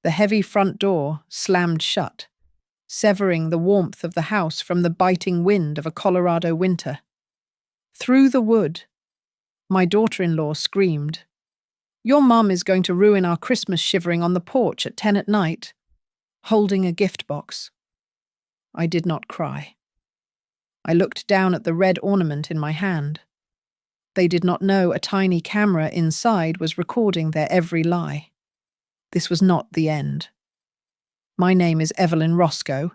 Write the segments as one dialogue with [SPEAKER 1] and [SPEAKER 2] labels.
[SPEAKER 1] The heavy front door slammed shut, severing the warmth of the house from the biting wind of a Colorado winter. Through the wood, my daughter-in-law screamed, "Your mum is going to ruin our Christmas shivering on the porch at 10 at night," holding a gift box. I did not cry. I looked down at the red ornament in my hand. They did not know a tiny camera inside was recording their every lie. This was not the end. My name is Evelyn Roscoe,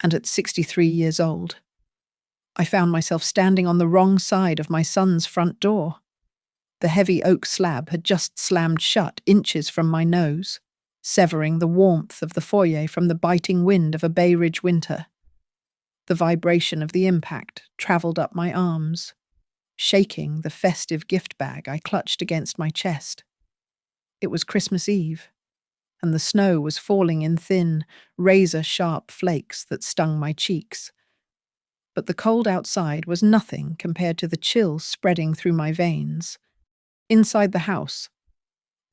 [SPEAKER 1] and at 63 years old, I found myself standing on the wrong side of my son's front door. The heavy oak slab had just slammed shut inches from my nose, severing the warmth of the foyer from the biting wind of a Bay Ridge winter. The vibration of the impact travelled up my arms, shaking the festive gift bag I clutched against my chest. It was Christmas Eve, and the snow was falling in thin, razor-sharp flakes that stung my cheeks. But the cold outside was nothing compared to the chill spreading through my veins. Inside the house,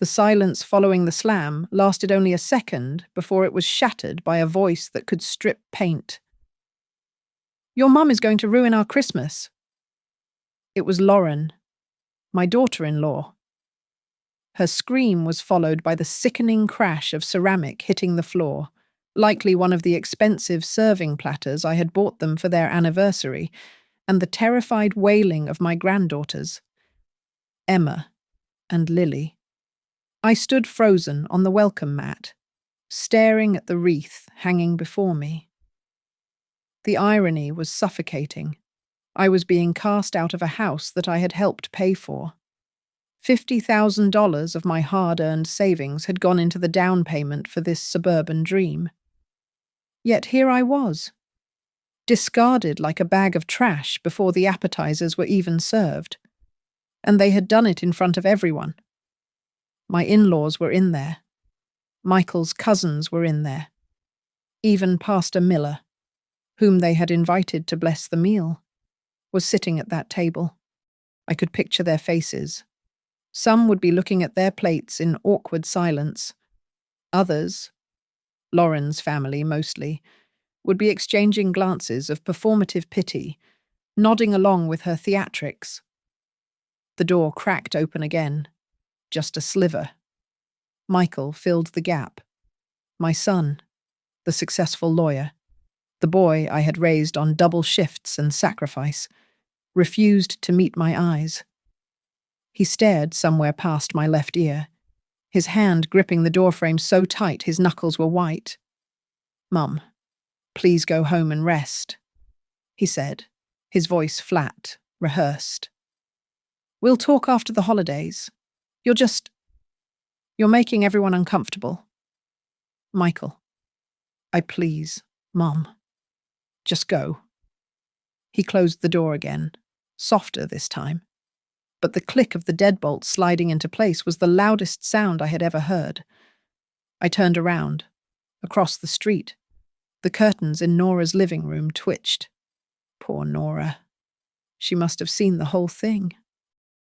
[SPEAKER 1] the silence following the slam lasted only a second before it was shattered by a voice that could strip paint. "Your mum is going to ruin our Christmas." It was Lauren, my daughter-in-law. Her scream was followed by the sickening crash of ceramic hitting the floor, likely one of the expensive serving platters I had bought them for their anniversary, and the terrified wailing of my granddaughters, Emma and Lily. I stood frozen on the welcome mat, staring at the wreath hanging before me. The irony was suffocating. I was being cast out of a house that I had helped pay for. $50,000 of my hard-earned savings had gone into the down payment for this suburban dream. Yet here I was, discarded like a bag of trash before the appetizers were even served. And they had done it in front of everyone. My in-laws were in there. Michael's cousins were in there. Even Pastor Miller, whom they had invited to bless the meal, was sitting at that table. I could picture their faces. Some would be looking at their plates in awkward silence. Others, Lauren's family mostly, would be exchanging glances of performative pity, nodding along with her theatrics. The door cracked open again, just a sliver. Michael filled the gap. My son, the successful lawyer, the boy I had raised on double shifts and sacrifice, refused to meet my eyes. He stared somewhere past my left ear, his hand gripping the doorframe so tight his knuckles were white. "Mum, please go home and rest," he said, his voice flat, rehearsed. "We'll talk after the holidays. You're making everyone uncomfortable." "Michael, I please, Mum. Just go." He closed the door again, softer this time. But the click of the deadbolt sliding into place was the loudest sound I had ever heard. I turned around. Across the street, the curtains in Nora's living room twitched. Poor Nora. She must have seen the whole thing.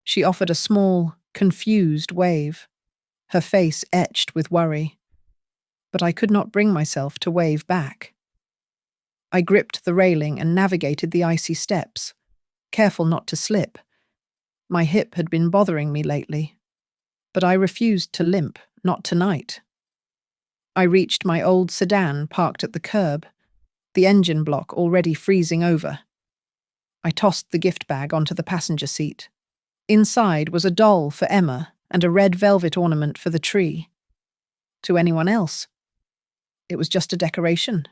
[SPEAKER 1] She offered a small, confused wave, her face etched with worry. But I could not bring myself to wave back. I gripped the railing and navigated the icy steps, careful not to slip. My hip had been bothering me lately, but I refused to limp, not tonight. I reached my old sedan parked at the curb, the engine block already freezing over. I tossed the gift bag onto the passenger seat. Inside was a doll for Emma and a red velvet ornament for the tree. To anyone else, it was just a decoration.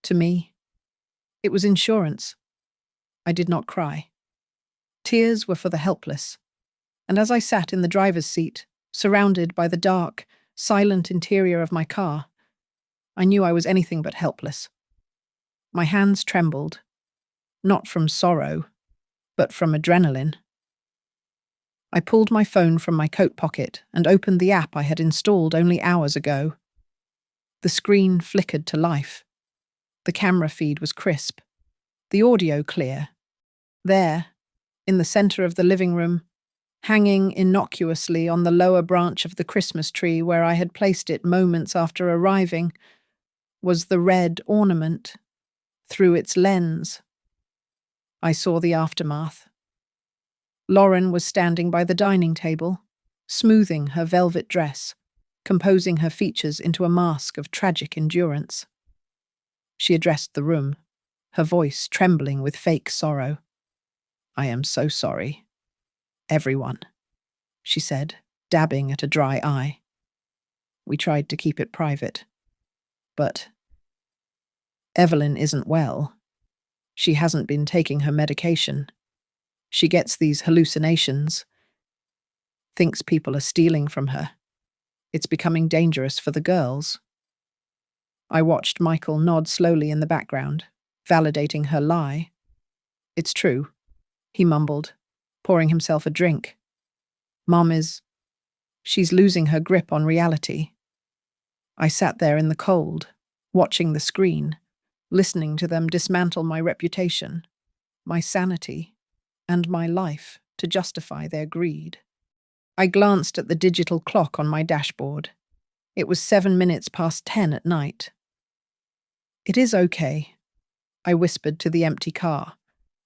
[SPEAKER 1] To me, it was insurance. I did not cry. Tears were for the helpless, and as I sat in the driver's seat, surrounded by the dark, silent interior of my car, I knew I was anything but helpless. My hands trembled, not from sorrow, but from adrenaline. I pulled my phone from my coat pocket and opened the app I had installed only hours ago. The screen flickered to life. The camera feed was crisp, the audio clear. There, in the center of the living room, Hanging innocuously on the lower branch of the Christmas tree where I had placed it moments after arriving was the red ornament. Through its lens, I saw the aftermath. Lauren was standing by the dining table, smoothing her velvet dress, composing her features into a mask of tragic endurance. She addressed the room, her voice trembling with fake sorrow. "I am so sorry. Everyone," she said, dabbing at a dry eye. "We tried to keep it private. But Evelyn isn't well. She hasn't been taking her medication. She gets these hallucinations. Thinks people are stealing from her. It's becoming dangerous for the girls." I watched Michael nod slowly in the background, validating her lie. "It's true," he mumbled, pouring himself a drink. She's losing her grip on reality." I sat there in the cold, watching the screen, listening to them dismantle my reputation, my sanity, and my life to justify their greed. I glanced at the digital clock on my dashboard. It was 7 minutes past 10 at night. "It is okay," I whispered to the empty car,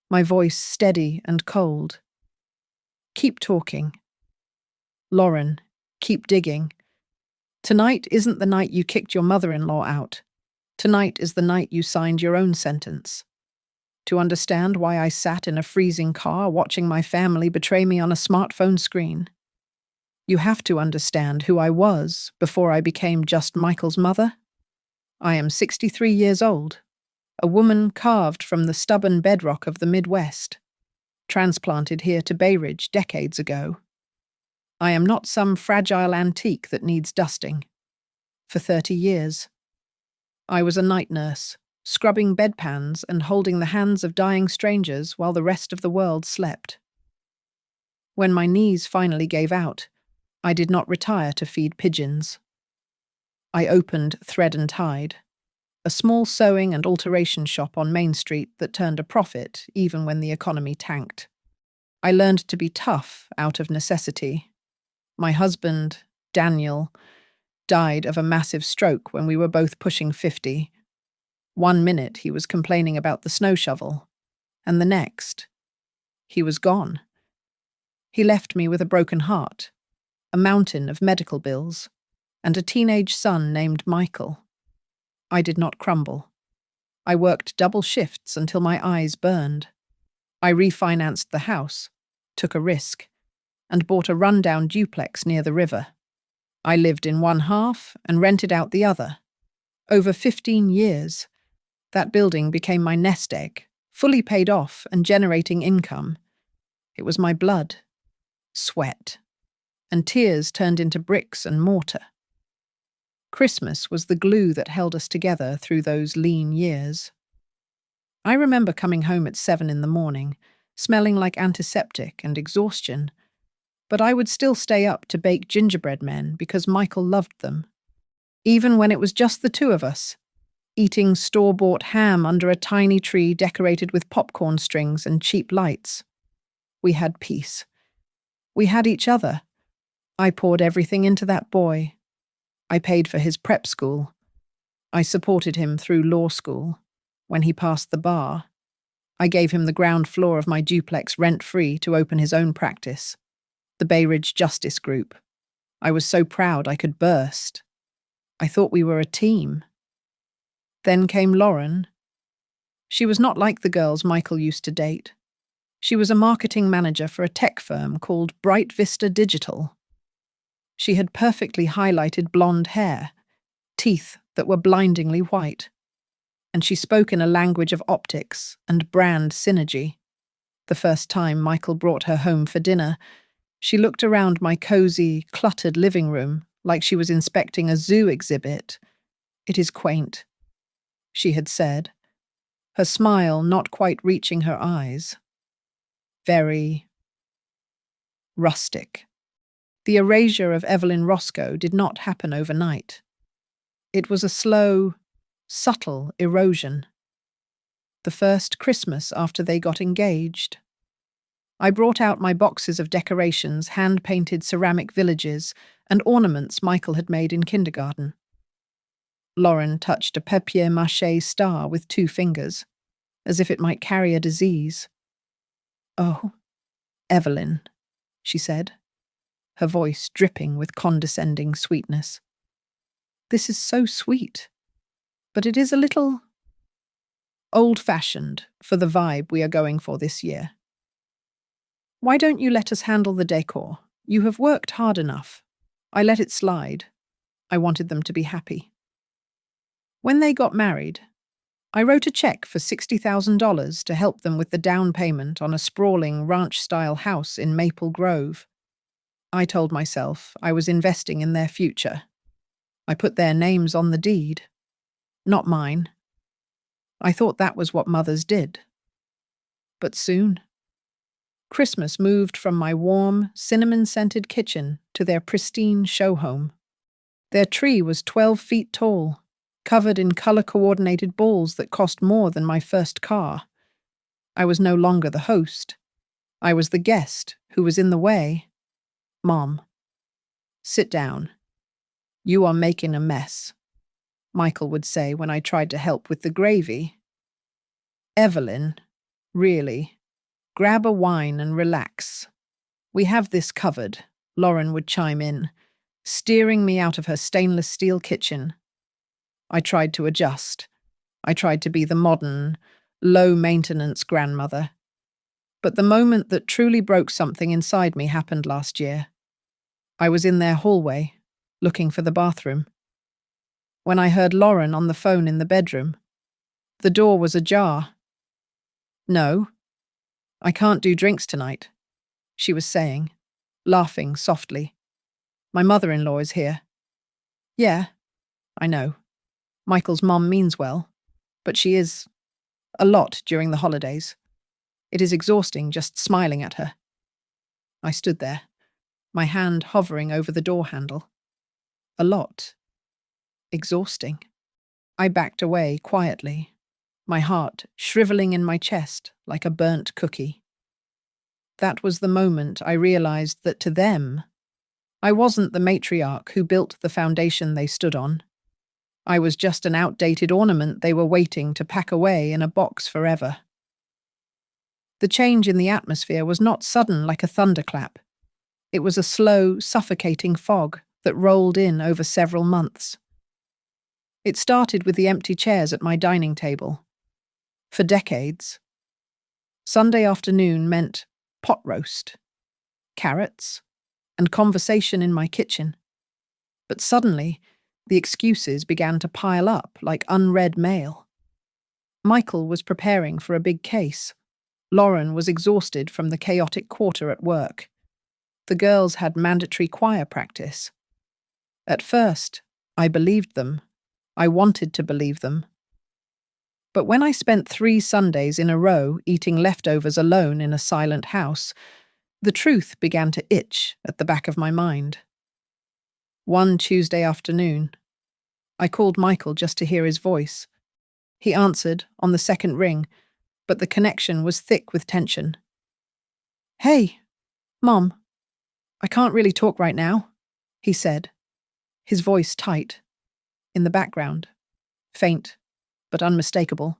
[SPEAKER 1] my voice steady and cold. "Keep talking. Lauren, keep digging. Tonight isn't the night you kicked your mother-in-law out. Tonight is the night you signed your own sentence. To understand why I sat in a freezing car watching my family betray me on a smartphone screen, you have to understand who I was before I became just Michael's mother. I am 63 years old, a woman carved from the stubborn bedrock of the Midwest, transplanted here to Bay Ridge decades ago. I am not some fragile antique that needs dusting. For 30 years, I was a night nurse, scrubbing bedpans and holding the hands of dying strangers while the rest of the world slept. When my knees finally gave out, I did not retire to feed pigeons. I opened Thread and Tide, a small sewing and alteration shop on Main Street that turned a profit even when the economy tanked. I learned to be tough out of necessity. My husband, Daniel, died of a massive stroke when we were both pushing 50. 1 minute he was complaining about the snow shovel, and the next, he was gone. He left me with a broken heart, a mountain of medical bills, and a teenage son named Michael. I did not crumble. I worked double shifts until my eyes burned. I refinanced the house, took a risk, and bought a rundown duplex near the river. I lived in one half and rented out the other. Over 15 years, that building became my nest egg, fully paid off and generating income. It was my blood, sweat, and tears turned into bricks and mortar. Christmas was the glue that held us together through those lean years. I remember coming home at 7 in the morning, smelling like antiseptic and exhaustion, but I would still stay up to bake gingerbread men because Michael loved them. Even when it was just the two of us, eating store-bought ham under a tiny tree decorated with popcorn strings and cheap lights. We had peace. We had each other. I poured everything into that boy. I paid for his prep school. I supported him through law school. When he passed the bar, I gave him the ground floor of my duplex rent-free to open his own practice, the Bay Ridge Justice Group. I was so proud I could burst. I thought we were a team. Then came Lauren. She was not like the girls Michael used to date. She was a marketing manager for a tech firm called Bright Vista Digital. She had perfectly highlighted blonde hair, teeth that were blindingly white, and she spoke in a language of optics and brand synergy. The first time Michael brought her home for dinner, she looked around my cozy, cluttered living room like she was inspecting a zoo exhibit. "It is quaint," she had said, her smile not quite reaching her eyes. "Very rustic." The erasure of Evelyn Roscoe did not happen overnight. It was a slow, subtle erosion. The first Christmas after they got engaged, I brought out my boxes of decorations, hand-painted ceramic villages, and ornaments Michael had made in kindergarten. Lauren touched a papier-mâché star with 2 fingers, as if it might carry a disease. "Oh, Evelyn," she said, her voice dripping with condescending sweetness. "This is so sweet, but it is a little old-fashioned for the vibe we are going for this year. Why don't you let us handle the decor? You have worked hard enough. I let it slide. I wanted them to be happy." When they got married, I wrote a check for $60,000 to help them with the down payment on a sprawling ranch-style house in Maple Grove. I told myself I was investing in their future. I put their names on the deed, not mine. I thought that was what mothers did. But soon, Christmas moved from my warm, cinnamon-scented kitchen to their pristine show home. Their tree was 12 feet tall, covered in color-coordinated balls that cost more than my first car. I was no longer the host. I was the guest who was in the way. "Mom, sit down. You are making a mess," Michael would say when I tried to help with the gravy. "Evelyn, really, grab a wine and relax. We have this covered," Lauren would chime in, steering me out of her stainless steel kitchen. I tried to adjust. I tried to be the modern, low-maintenance grandmother. But the moment that truly broke something inside me happened last year. I was in their hallway, looking for the bathroom, when I heard Lauren on the phone in the bedroom. The door was ajar. "No, I can't do drinks tonight," she was saying, laughing softly. "My mother-in-law is here." "Yeah, I know. Michael's mum means well, but she is a lot during the holidays. It is exhausting just smiling at her." I stood there, my hand hovering over the door handle. A lot. Exhausting. I backed away quietly, my heart shriveling in my chest like a burnt cookie. That was the moment I realized that to them, I wasn't the matriarch who built the foundation they stood on. I was just an outdated ornament they were waiting to pack away in a box forever. The change in the atmosphere was not sudden like a thunderclap. It was a slow, suffocating fog that rolled in over several months. It started with the empty chairs at my dining table. For decades, Sunday afternoon meant pot roast, carrots, and conversation in my kitchen. But suddenly, the excuses began to pile up like unread mail. Michael was preparing for a big case. Lauren was exhausted from the chaotic quarter at work. The girls had mandatory choir practice. At first, I believed them. I wanted to believe them. But when I spent 3 Sundays in a row eating leftovers alone in a silent house, the truth began to itch at the back of my mind. One Tuesday afternoon, I called Michael just to hear his voice. He answered on the second ring, but the connection was thick with tension. "Hey, Mom, I can't really talk right now," he said, his voice tight. In the background, faint but unmistakable,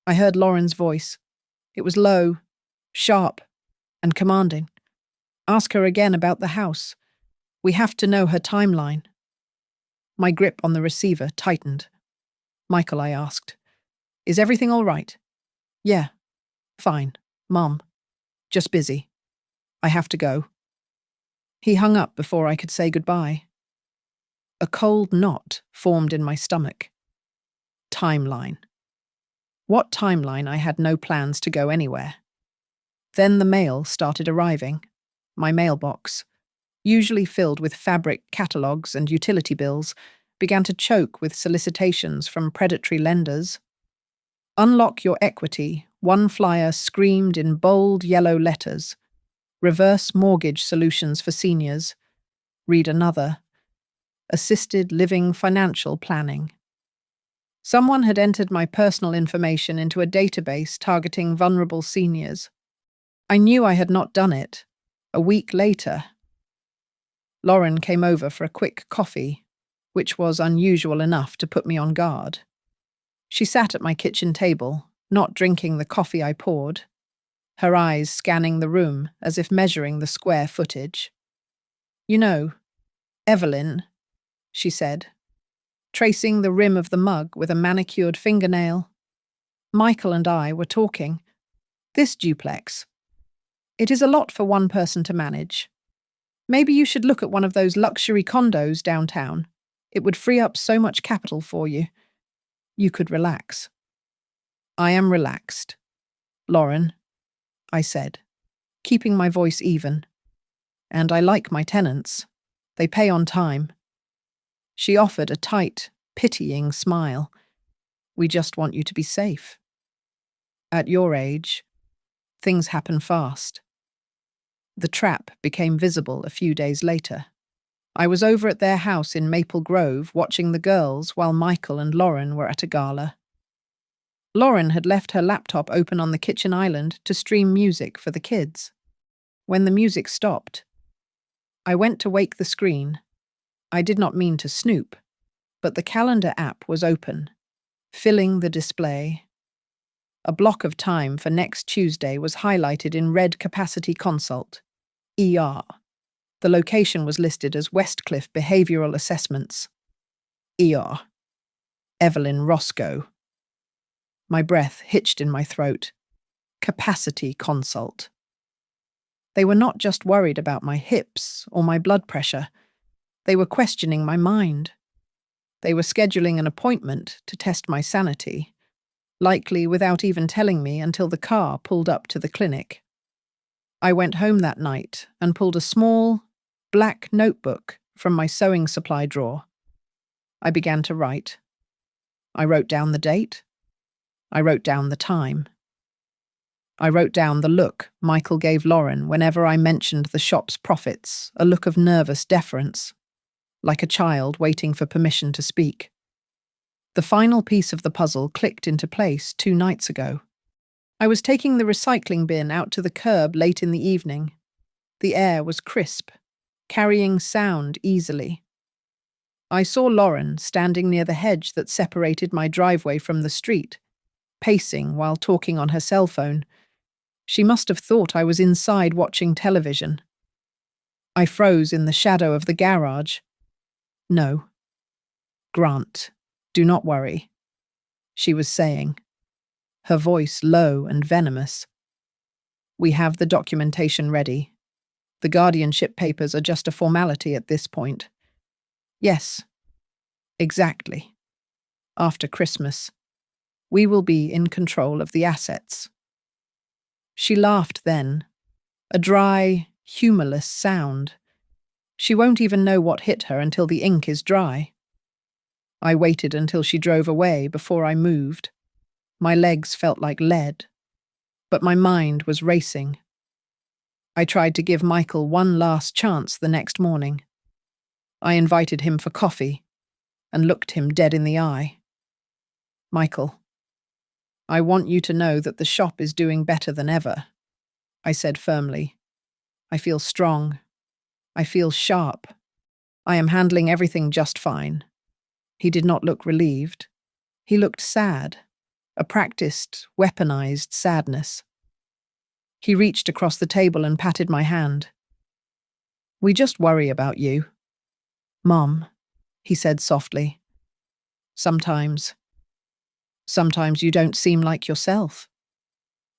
[SPEAKER 1] I heard Lauren's voice. It was low, sharp, and commanding. "Ask her again about the house. We have to know her timeline." My grip on the receiver tightened. "Michael," I asked, "is everything all right?" "Yeah, fine, Mom. Just busy. I have to go." He hung up before I could say goodbye. A cold knot formed in my stomach. Timeline. What timeline? I had no plans to go anywhere. Then the mail started arriving. My mailbox, usually filled with fabric catalogues and utility bills, began to choke with solicitations from predatory lenders. "Unlock your equity," one flyer screamed in bold yellow letters. "Reverse mortgage solutions for seniors." Read another. "Assisted living financial planning." Someone had entered my personal information into a database targeting vulnerable seniors. I knew I had not done it. A week later, Lauren came over for a quick coffee, which was unusual enough to put me on guard. She sat at my kitchen table, not drinking the coffee I poured, her eyes scanning the room as if measuring the square footage. "You know, Evelyn," she said, tracing the rim of the mug with a manicured fingernail. "Michael and I were talking. This duplex. It is a lot for one person to manage. Maybe you should look at one of those luxury condos downtown. It would free up so much capital for you. You could relax." "I am relaxed, Lauren," I said, keeping my voice even. "And I like my tenants. They pay on time." She offered a tight, pitying smile. "We just want you to be safe. At your age, things happen fast." The trap became visible a few days later. I was over at their house in Maple Grove watching the girls while Michael and Lauren were at a gala. Lauren had left her laptop open on the kitchen island to stream music for the kids. When the music stopped, I went to wake the screen. I did not mean to snoop, but the calendar app was open, filling the display. A block of time for next Tuesday was highlighted in red capacity consult, ER. The location was listed as Westcliff Behavioral Assessments. ER. Evelyn Roscoe. My breath hitched in my throat. Capacity consult. They were not just worried about my hips or my blood pressure. They were questioning my mind. They were scheduling an appointment to test my sanity, likely without even telling me until the car pulled up to the clinic. I went home that night and pulled a small, black notebook from my sewing supply drawer. I began to write. I wrote down the date. I wrote down the time. I wrote down the look Michael gave Lauren whenever I mentioned the shop's profits, a look of nervous deference, like a child waiting for permission to speak. The final piece of the puzzle clicked into place 2 nights ago. I was taking the recycling bin out to the curb late in the evening. The air was crisp, carrying sound easily. I saw Lauren standing near the hedge that separated my driveway from the street, pacing while talking on her cell phone. She must have thought I was inside watching television. I froze in the shadow of the garage. "No. Grant, do not worry," she was saying, her voice low and venomous. "We have the documentation ready. The guardianship papers are just a formality at this point." "Yes, exactly. After Christmas, we will be in control of the assets." She laughed then, a dry, humorless sound. She won't even know what hit her until the ink is dry. I waited until she drove away before I moved. My legs felt like lead, but my mind was racing. I tried to give Michael one last chance the next morning. I invited him for coffee and looked him dead in the eye. "Michael, I want you to know that the shop is doing better than ever," I said firmly. "I feel strong. I feel sharp. I am handling everything just fine." He did not look relieved. He looked sad, a practiced, weaponized sadness. He reached across the table and patted my hand. "We just worry about you, Mom," he said softly. Sometimes you don't seem like yourself."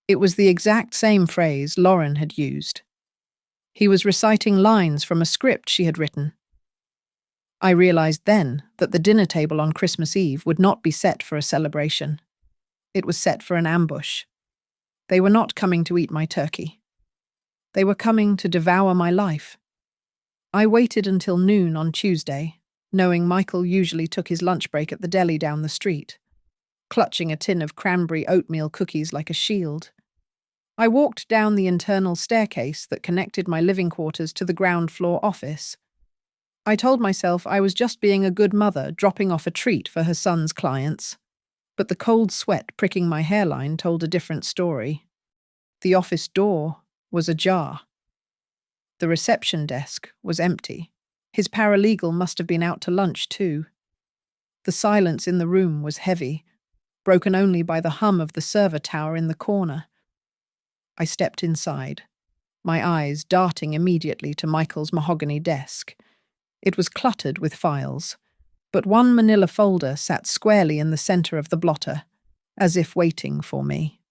[SPEAKER 1] It was the exact same phrase Lauren had used. He was reciting lines from a script she had written. I realized then that the dinner table on Christmas Eve would not be set for a celebration. It was set for an ambush. They were not coming to eat my turkey. They were coming to devour my life. I waited until noon on Tuesday, knowing Michael usually took his lunch break at the deli down the street, clutching a tin of cranberry oatmeal cookies like a shield. I walked down the internal staircase that connected my living quarters to the ground floor office. I told myself I was just being a good mother dropping off a treat for her son's clients, but the cold sweat pricking my hairline told a different story. The office door was ajar. The reception desk was empty. His paralegal must have been out to lunch too. The silence in the room was heavy, broken only by the hum of the server tower in the corner. I stepped inside, my eyes darting immediately to Michael's mahogany desk. It was cluttered with files, but one manila folder sat squarely in the center of the blotter, as if waiting for me.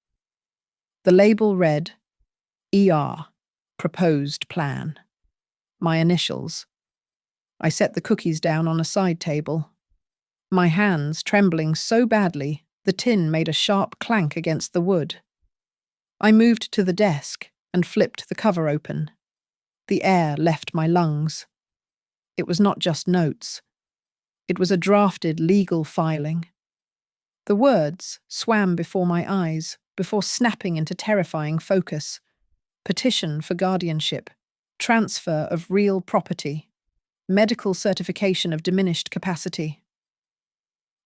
[SPEAKER 1] The label read, ER, Proposed Plan. My initials. I set the cookies down on a side table. My hands trembling so badly, the tin made a sharp clank against the wood. I moved to the desk and flipped the cover open. The air left my lungs. It was not just notes. It was a drafted legal filing. The words swam before my eyes, before snapping into terrifying focus. Petition for guardianship, transfer of real property, medical certification of diminished capacity.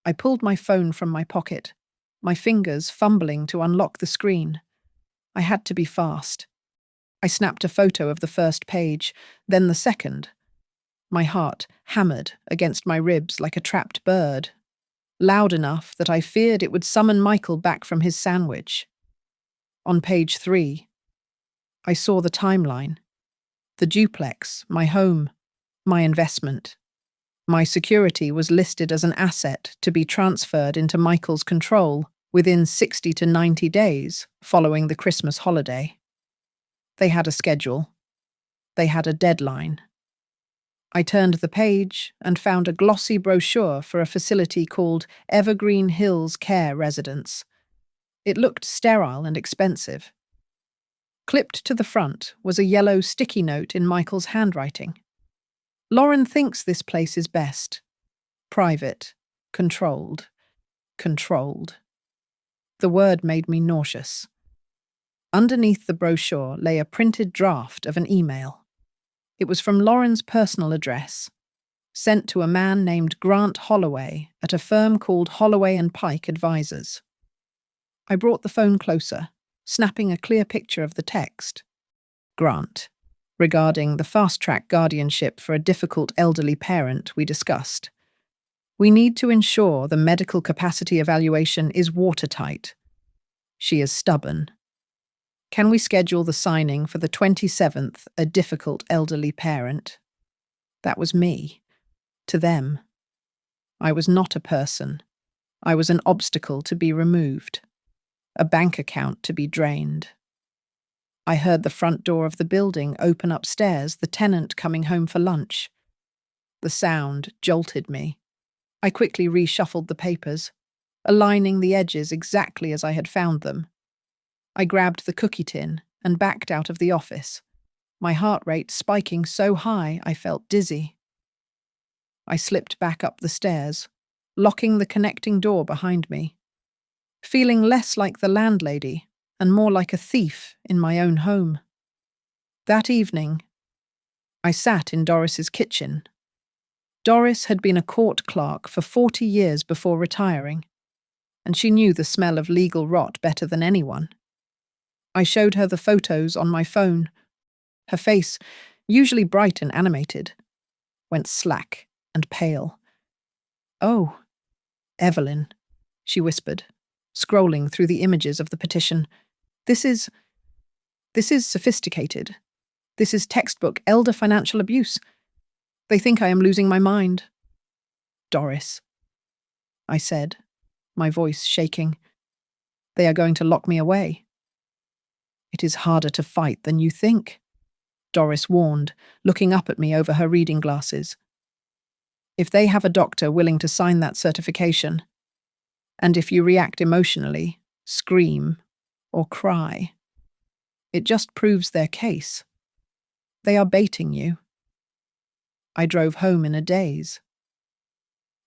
[SPEAKER 1] I pulled my phone from my pocket, my fingers fumbling to unlock the screen. I had to be fast. I snapped a photo of the first page, then the second. My heart hammered against my ribs like a trapped bird, loud enough that I feared it would summon Michael back from his sandwich. On page 3, I saw the timeline. The duplex, my home, my investment. My security was listed as an asset to be transferred into Michael's control within 60 to 90 days following the Christmas holiday. They had a schedule. They had a deadline. I turned the page and found a glossy brochure for a facility called Evergreen Hills Care Residence. It looked sterile and expensive. Clipped to the front was a yellow sticky note in Michael's handwriting. Lauren thinks this place is best. Private. Controlled. Controlled. The word made me nauseous. Underneath the brochure lay a printed draft of an email. It was from Lauren's personal address, sent to a man named Grant Holloway at a firm called Holloway and Pike Advisors. I brought the phone closer, snapping a clear picture of the text. Grant, regarding the fast-track guardianship for a difficult elderly parent we discussed. We need to ensure the medical capacity evaluation is watertight. She is stubborn. Can we schedule the signing for the 27th, a difficult elderly parent? That was me. To them. I was not a person. I was an obstacle to be removed. A bank account to be drained. I heard the front door of the building open upstairs, the tenant coming home for lunch. The sound jolted me. I quickly reshuffled the papers, aligning the edges exactly as I had found them. I grabbed the cookie tin and backed out of the office, my heart rate spiking so high I felt dizzy. I slipped back up the stairs, locking the connecting door behind me, feeling less like the landlady and more like a thief in my own home. That evening, I sat in Doris's kitchen. Doris had been a court clerk for 40 years before retiring, and she knew the smell of legal rot better than anyone. I showed her the photos on my phone. Her face, usually bright and animated, went slack and pale. "Oh, Evelyn," she whispered, scrolling through the images of the petition. This is sophisticated. This is textbook elder financial abuse. They think I am losing my mind." "Doris," I said, my voice shaking. "They are going to lock me away." "It is harder to fight than you think," Doris warned, looking up at me over her reading glasses. "If they have a doctor willing to sign that certification, and if you react emotionally, scream, or cry, it just proves their case. They are baiting you." I drove home in a daze.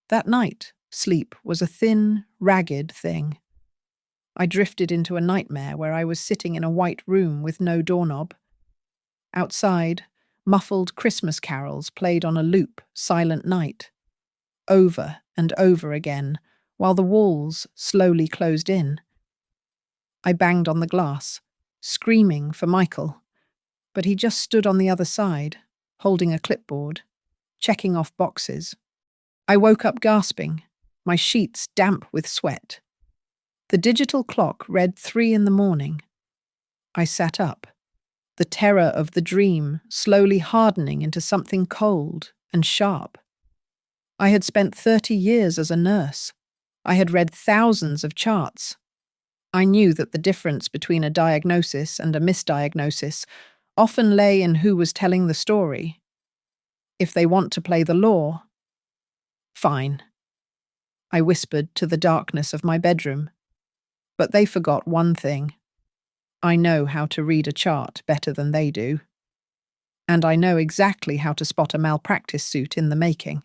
[SPEAKER 1] That night, sleep was a thin, ragged thing. I drifted into a nightmare where I was sitting in a white room with no doorknob. Outside, muffled Christmas carols played on a loop, Silent Night. Over and over again, while the walls slowly closed in. I banged on the glass, screaming for Michael, but he just stood on the other side, holding a clipboard, checking off boxes. I woke up gasping, my sheets damp with sweat. The digital clock read 3 in the morning. I sat up, the terror of the dream slowly hardening into something cold and sharp. I had spent 30 years as a nurse. I had read thousands of charts. I knew that the difference between a diagnosis and a misdiagnosis often lay in who was telling the story. If they want to play the law, fine. I whispered to the darkness of my bedroom. But they forgot one thing. I know how to read a chart better than they do. And I know exactly how to spot a malpractice suit in the making.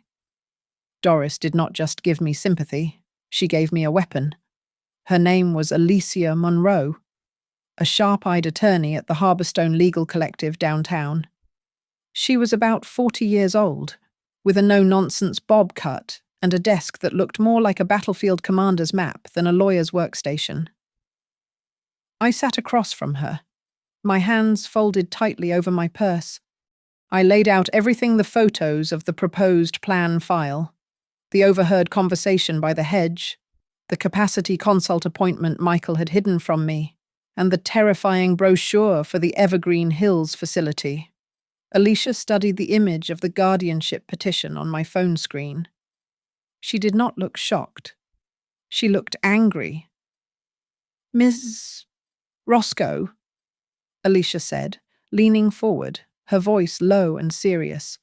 [SPEAKER 1] Doris did not just give me sympathy, she gave me a weapon. Her name was Alicia Monroe, a sharp-eyed attorney at the Harborstone Legal Collective downtown. She was about 40 years old, with a no-nonsense bob cut and a desk that looked more like a battlefield commander's map than a lawyer's workstation. I sat across from her, my hands folded tightly over my purse. I laid out everything: the photos of the proposed plan file, the overheard conversation by the hedge, the capacity consult appointment Michael had hidden from me, and the terrifying brochure for the Evergreen Hills facility. Alicia studied the image of the guardianship petition on my phone screen. She did not look shocked. She looked angry. "Ms. Roscoe," Alicia said, leaning forward, her voice low and serious.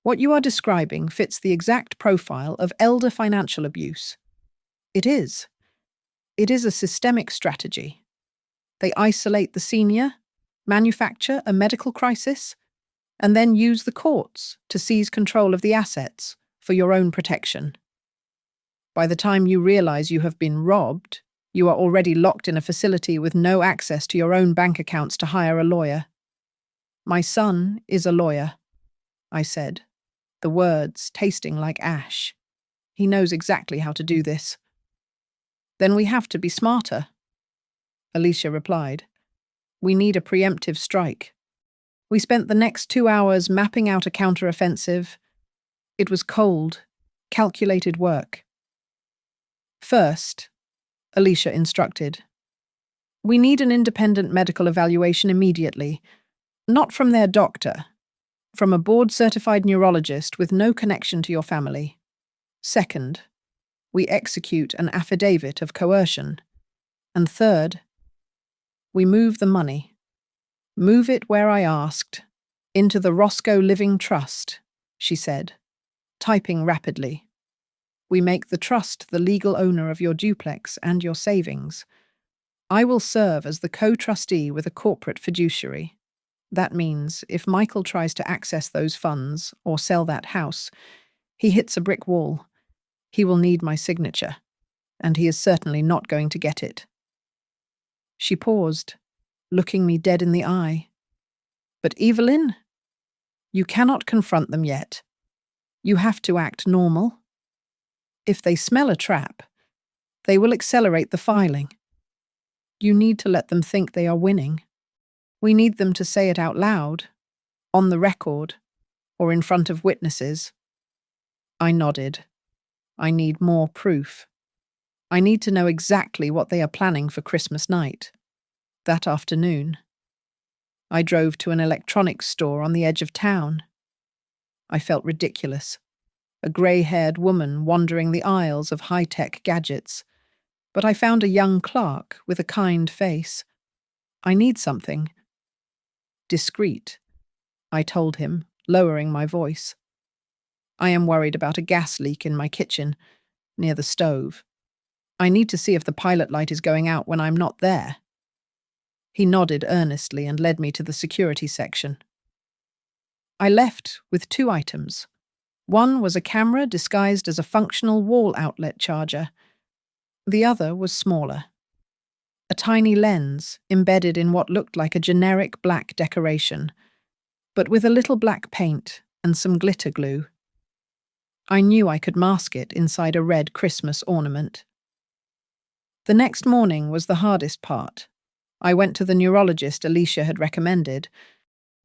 [SPEAKER 1] "What you are describing fits the exact profile of elder financial abuse. It is. It is a systemic strategy. They isolate the senior, manufacture a medical crisis, and then use the courts to seize control of the assets for your own protection. By the time you realize you have been robbed, you are already locked in a facility with no access to your own bank accounts to hire a lawyer." "My son is a lawyer," I said, the words tasting like ash. "He knows exactly how to do this." "Then we have to be smarter," Alicia replied. "We need a preemptive strike." We spent the next 2 hours mapping out a counteroffensive. It was cold, calculated work. "First," Alicia instructed, "we need an independent medical evaluation immediately, not from their doctor, from a board-certified neurologist with no connection to your family. Second, we execute an affidavit of coercion. And third, we move the money. Move it where I asked, into the Roscoe Living Trust," she said, typing rapidly. "We make the trust the legal owner of your duplex and your savings. I will serve as the co-trustee with a corporate fiduciary. That means if Michael tries to access those funds or sell that house, he hits a brick wall. He will need my signature, and he is certainly not going to get it." She paused, looking me dead in the eye. "But Evelyn, you cannot confront them yet. You have to act normal. If they smell a trap, they will accelerate the filing. You need to let them think they are winning. We need them to say it out loud, on the record, or in front of witnesses." I nodded. I need more proof. I need to know exactly what they are planning for Christmas night. That afternoon, I drove to an electronics store on the edge of town. I felt ridiculous, a grey-haired woman wandering the aisles of high-tech gadgets, but I found a young clerk with a kind face. "I need something." "Discreet," I told him, lowering my voice. "I am worried about a gas leak in my kitchen, near the stove. I need to see if the pilot light is going out when I'm not there." He nodded earnestly and led me to the security section. I left with 2 items. One was a camera disguised as a functional wall outlet charger. The other was smaller. A tiny lens embedded in what looked like a generic black decoration, but with a little black paint and some glitter glue. I knew I could mask it inside a red Christmas ornament. The next morning was the hardest part. I went to the neurologist Alicia had recommended,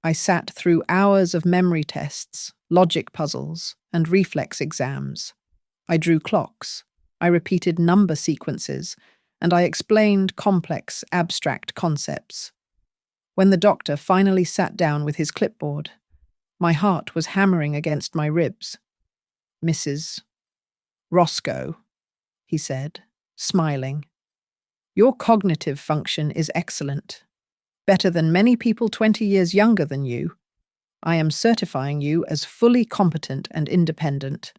[SPEAKER 1] I sat through hours of memory tests, logic puzzles, and reflex exams. I drew clocks. I repeated number sequences, and I explained complex, abstract concepts. When the doctor finally sat down with his clipboard, my heart was hammering against my ribs. "Mrs. Roscoe," he said, smiling, "your cognitive function is excellent. Better than many people 20 years younger than you. I am certifying you as fully competent and independent."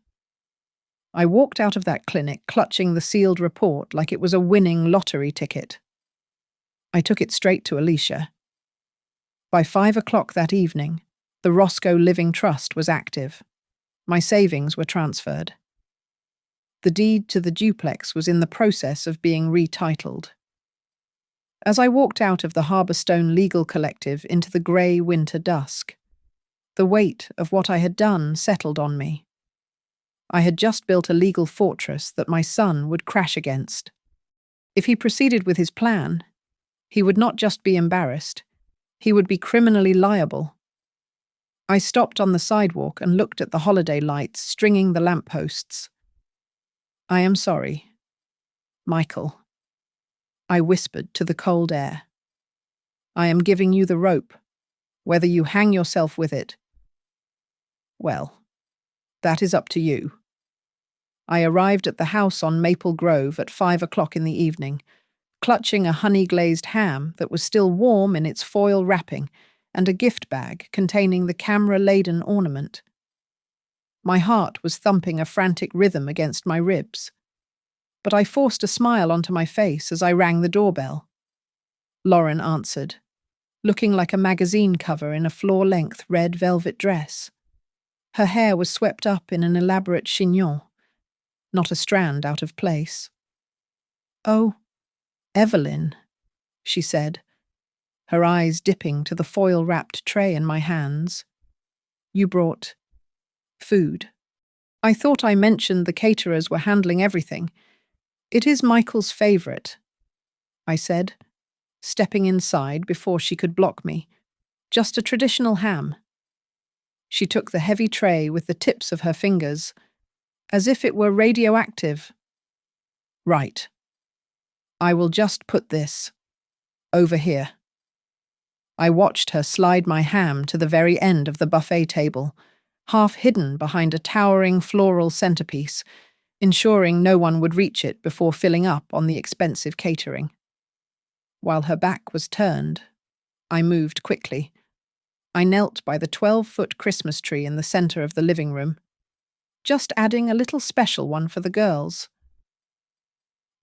[SPEAKER 1] I walked out of that clinic clutching the sealed report like it was a winning lottery ticket. I took it straight to Alicia. By 5 o'clock that evening, the Roscoe Living Trust was active. My savings were transferred. The deed to the duplex was in the process of being retitled. As I walked out of the Harbourstone Legal Collective into the grey winter dusk, the weight of what I had done settled on me. I had just built a legal fortress that my son would crash against. If he proceeded with his plan, he would not just be embarrassed, he would be criminally liable. I stopped on the sidewalk and looked at the holiday lights stringing the lampposts. "I am sorry, Michael," I whispered to the cold air. "I am giving you the rope. Whether you hang yourself with it, well, that is up to you." I arrived at the house on Maple Grove at 5 o'clock in the evening, clutching a honey-glazed ham that was still warm in its foil wrapping and a gift bag containing the camera-laden ornament. My heart was thumping a frantic rhythm against my ribs, but I forced a smile onto my face as I rang the doorbell. Lauren answered, looking like a magazine cover in a floor-length red velvet dress. Her hair was swept up in an elaborate chignon, not a strand out of place. "Oh, Evelyn," she said, her eyes dipping to the foil-wrapped tray in my hands. "You brought food." I thought I mentioned the caterers were handling everything. "It is Michael's favourite," I said, stepping inside before she could block me. "Just a traditional ham." She took the heavy tray with the tips of her fingers, as if it were radioactive. "Right. I will just put this over here." I watched her slide my ham to the very end of the buffet table, half hidden behind a towering floral centerpiece, ensuring no one would reach it before filling up on the expensive catering. While her back was turned, I moved quickly. I knelt by the 12-foot Christmas tree in the center of the living room, just adding a little special one for the girls.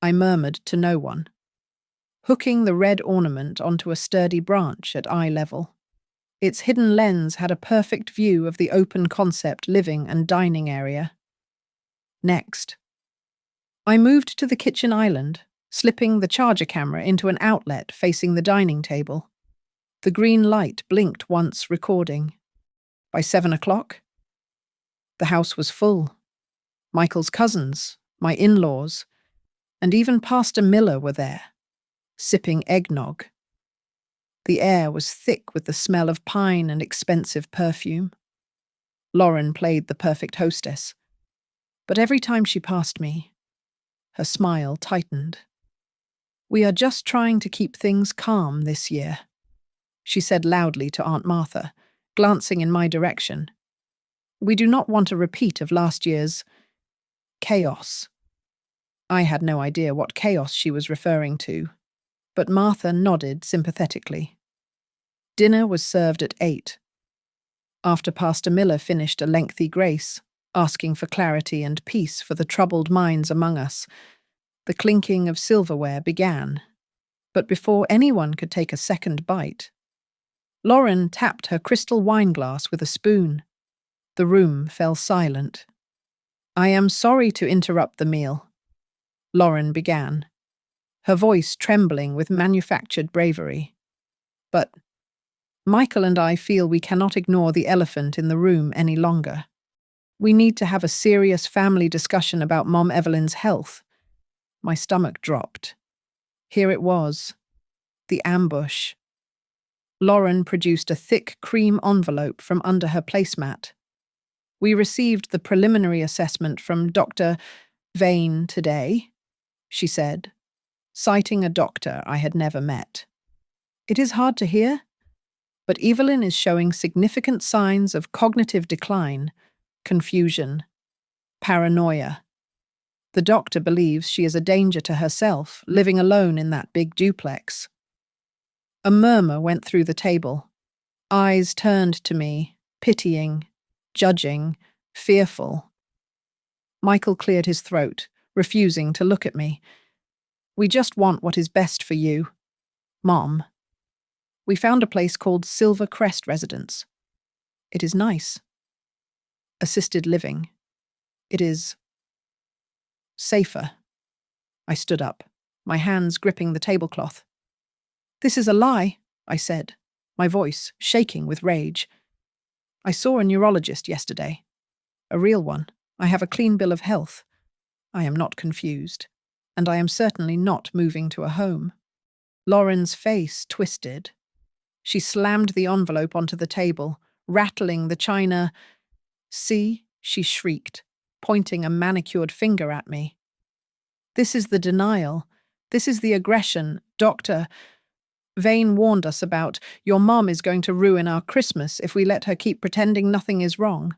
[SPEAKER 1] I murmured to no one, hooking the red ornament onto a sturdy branch at eye level. Its hidden lens had a perfect view of the open-concept living and dining area. Next, I moved to the kitchen island, slipping the charger camera into an outlet facing the dining table. The green light blinked once, recording. By 7 o'clock, the house was full. Michael's cousins, my in-laws, and even Pastor Miller were there, sipping eggnog. The air was thick with the smell of pine and expensive perfume. Lauren played the perfect hostess, but every time she passed me, her smile tightened. "We are just trying to keep things calm this year," she said loudly to Aunt Martha, glancing in my direction. "We do not want a repeat of last year's chaos." I had no idea what chaos she was referring to, but Martha nodded sympathetically. Dinner was served at 8. After Pastor Miller finished a lengthy grace, asking for clarity and peace for the troubled minds among us, the clinking of silverware began. But before anyone could take a second bite, Lauren tapped her crystal wineglass with a spoon. The room fell silent. "I am sorry to interrupt the meal," Lauren began, her voice trembling with manufactured bravery. "But Michael and I feel we cannot ignore the elephant in the room any longer. We need to have a serious family discussion about Mom Evelyn's health." My stomach dropped. Here it was, the ambush. Lauren produced a thick cream envelope from under her placemat. We received the preliminary assessment from Dr. Vane today, she said, citing a doctor I had never met. It is hard to hear, but Evelyn is showing significant signs of cognitive decline, confusion, paranoia. The doctor believes she is a danger to herself, living alone in that big duplex. A murmur went through the table. Eyes turned to me, pitying, judging, fearful. Michael cleared his throat, refusing to look at me. We just want what is best for you, Mom. We found a place called Silver Crest Residence. It is nice. Assisted living. It is safer. I stood up, my hands gripping the tablecloth. This is a lie, I said, my voice shaking with rage. I saw a neurologist yesterday. A real one. I have a clean bill of health. I am not confused, and I am certainly not moving to a home. Lauren's face twisted. She slammed the envelope onto the table, rattling the china. See, she shrieked, pointing a manicured finger at me. This is the denial. This is the aggression. Dr. Vane warned us about. Your mom is going to ruin our Christmas if we let her keep pretending nothing is wrong.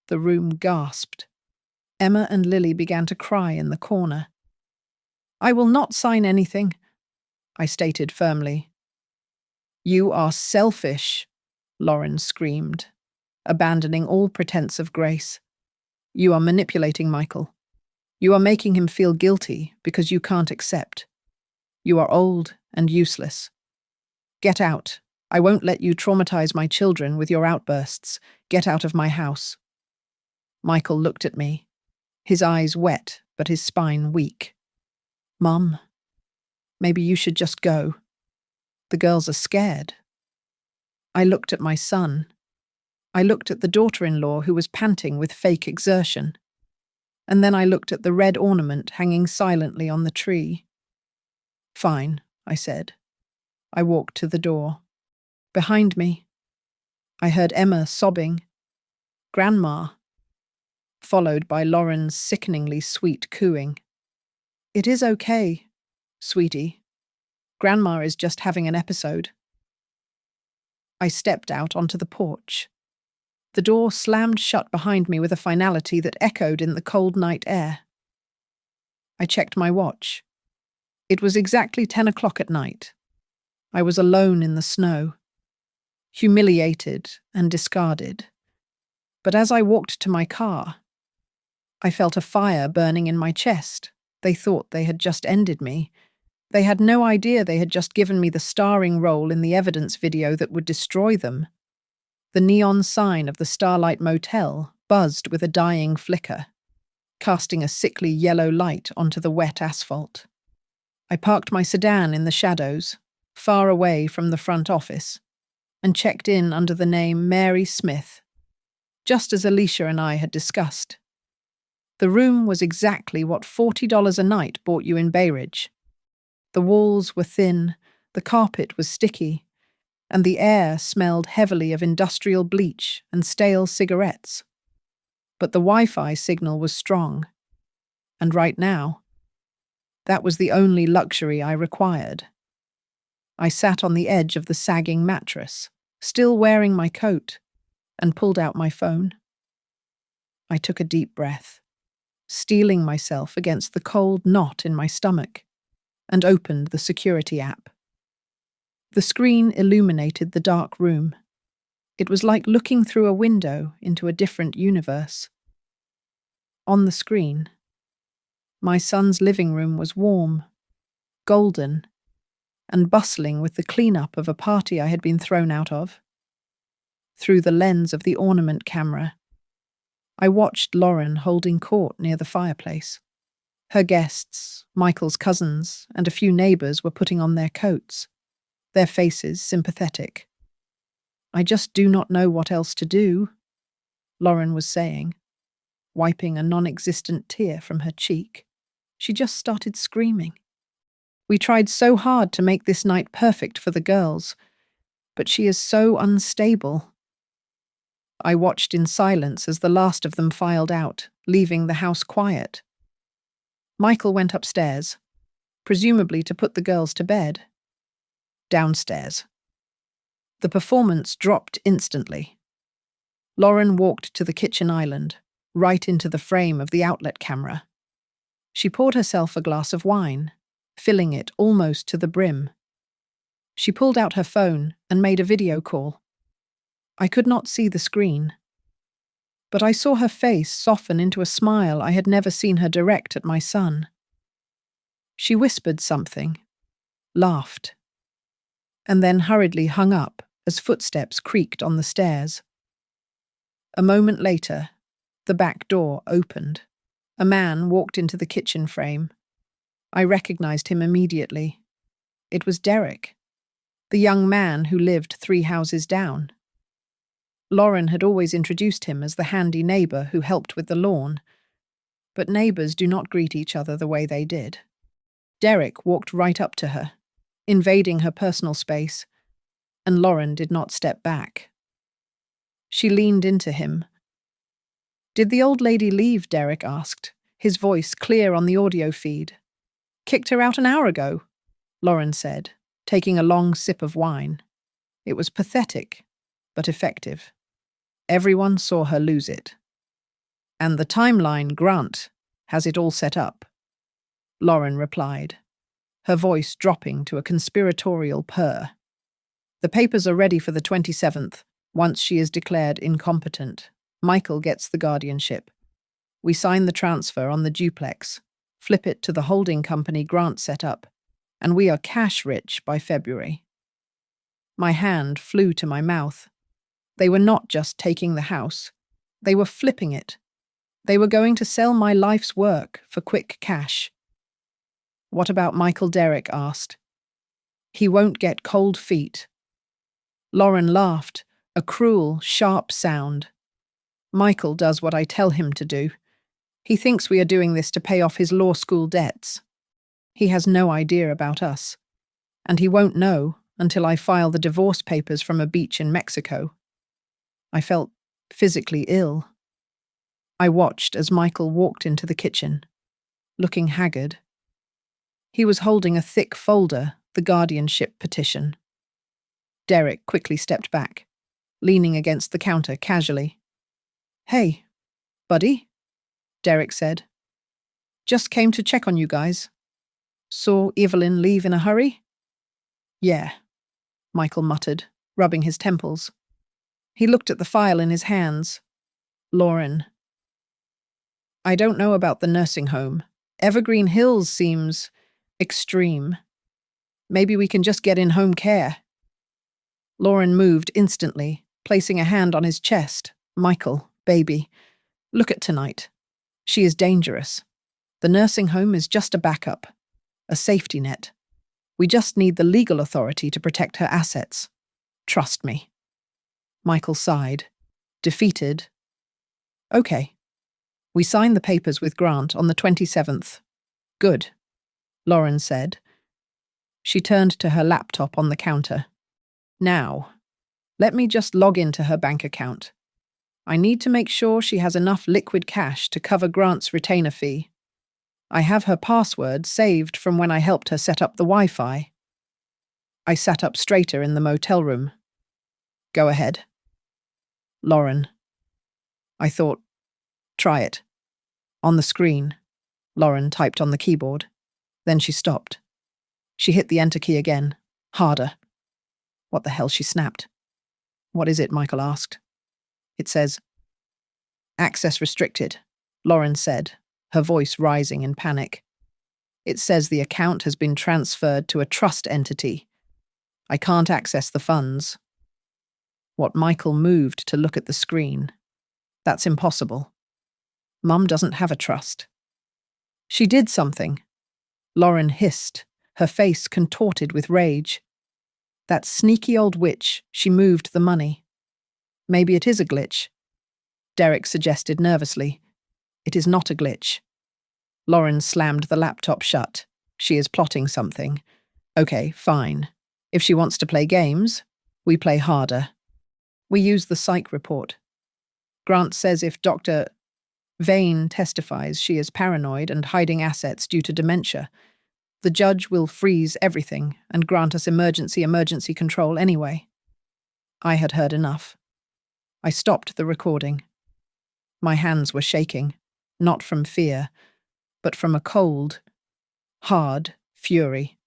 [SPEAKER 1] The room gasped. Emma and Lily began to cry in the corner. I will not sign anything, I stated firmly. You are selfish, Lauren screamed, abandoning all pretense of grace. You are manipulating Michael. You are making him feel guilty because you can't accept. You are old and useless. Get out. I won't let you traumatize my children with your outbursts. Get out of my house. Michael looked at me, his eyes wet but his spine weak. Mum, maybe you should just go. The girls are scared. I looked at my son. I looked at the daughter-in-law who was panting with fake exertion. And then I looked at the red ornament hanging silently on the tree. Fine, I said. I walked to the door. Behind me, I heard Emma sobbing. Grandma, followed by Lauren's sickeningly sweet cooing. It is okay, sweetie. Grandma is just having an episode. I stepped out onto the porch. The door slammed shut behind me with a finality that echoed in the cold night air. I checked my watch. It was exactly 10 o'clock at night. I was alone in the snow, humiliated and discarded. But as I walked to my car, I felt a fire burning in my chest. They thought they had just ended me. They had no idea they had just given me the starring role in the evidence video that would destroy them. The neon sign of the Starlight Motel buzzed with a dying flicker, casting a sickly yellow light onto the wet asphalt. I parked my sedan in the shadows, far away from the front office, and checked in under the name Mary Smith, just as Alicia and I had discussed. The room was exactly what $40 a night bought you in Bay Ridge. The walls were thin, the carpet was sticky, and the air smelled heavily of industrial bleach and stale cigarettes. But the Wi-Fi signal was strong, and right now, that was the only luxury I required. I sat on the edge of the sagging mattress, still wearing my coat, and pulled out my phone. I took a deep breath, steeling myself against the cold knot in my stomach, and opened the security app. The screen illuminated the dark room. It was like looking through a window into a different universe. On the screen, my son's living room was warm, golden, and bustling with the cleanup of a party I had been thrown out of. Through the lens of the ornament camera, I watched Lauren holding court near the fireplace. Her guests, Michael's cousins, and a few neighbours were putting on their coats, their faces sympathetic. I just do not know what else to do, Lauren was saying, wiping a non-existent tear from her cheek. She just started screaming. We tried so hard to make this night perfect for the girls. But she is so unstable. I watched in silence as the last of them filed out, leaving the house quiet. Michael went upstairs, presumably to put the girls to bed. Downstairs. The performance dropped instantly. Lauren walked to the kitchen island, right into the frame of the outlet camera. She poured herself a glass of wine, filling it almost to the brim. She pulled out her phone and made a video call. I could not see the screen, but I saw her face soften into a smile I had never seen her direct at my son. She whispered something, laughed, and then hurriedly hung up as footsteps creaked on the stairs. A moment later, the back door opened. A man walked into the kitchen frame. I recognized him immediately. It was Derek, the young man who lived 3 houses down. Lauren had always introduced him as the handy neighbor who helped with the lawn, but neighbors do not greet each other the way they did. Derek walked right up to her, invading her personal space, and Lauren did not step back. She leaned into him. "Did the old lady leave?" Derek asked, his voice clear on the audio feed. "Kicked her out an hour ago," Lauren said, taking a long sip of wine. It was pathetic, but effective. Everyone saw her lose it. "And the timeline, Grant, has it all set up," Lauren replied, her voice dropping to a conspiratorial purr. "The papers are ready for the 27th, once she is declared incompetent. Michael gets the guardianship. We sign the transfer on the duplex, flip it to the holding company Grant set up, and we are cash rich by February." My hand flew to my mouth. They were not just taking the house. They were flipping it. They were going to sell my life's work for quick cash. "What about Michael?" Derek asked. "He won't get cold feet." Lauren laughed, a cruel, sharp sound. "Michael does what I tell him to do. He thinks we are doing this to pay off his law school debts. He has no idea about us, and he won't know until I file the divorce papers from a beach in Mexico." I felt physically ill. I watched as Michael walked into the kitchen, looking haggard. He was holding a thick folder, the guardianship petition. Derek quickly stepped back, leaning against the counter casually. "Hey, buddy," Derek said. "Just came to check on you guys. Saw Evelyn leave in a hurry?" "Yeah," Michael muttered, rubbing his temples. He looked at the file in his hands. "Lauren, I don't know about the nursing home. Evergreen Hills seems extreme. Maybe we can just get in home care." Lauren moved instantly, placing a hand on his chest. "Michael, baby, look at tonight. She is dangerous. The nursing home is just a backup, a safety net. We just need the legal authority to protect her assets. Trust me." Michael sighed, defeated. "Okay. We sign the papers with Grant on the 27th. Good," Lauren said. She turned to her laptop on the counter. "Now, let me just log into her bank account. I need to make sure she has enough liquid cash to cover Grant's retainer fee. I have her password saved from when I helped her set up the Wi-Fi." I sat up straighter in the motel room. "Go ahead." "Lauren." I thought, "Try it." On the screen, Lauren typed on the keyboard. Then she stopped. She hit the enter key again, harder. "What the hell?" she snapped. "What is it?" Michael asked. "It says, access restricted," Lauren said, her voice rising in panic. "It says the account has been transferred to a trust entity. I can't access the funds." What Michael moved to look at the screen. "That's impossible. Mum doesn't have a trust." "She did something," Lauren hissed, her face contorted with rage. "That sneaky old witch, she moved the money." "Maybe it is a glitch," Derek suggested nervously. "It is not a glitch." Lauren slammed the laptop shut. "She is plotting something. Okay, fine. If she wants to play games, We play harder. We use the psych report. Grant says if Dr. Vane testifies she is paranoid and hiding assets due to dementia, the judge will freeze everything and grant us emergency control anyway. I had heard enough. I stopped the recording. My hands were shaking, not from fear, but from a cold, hard fury.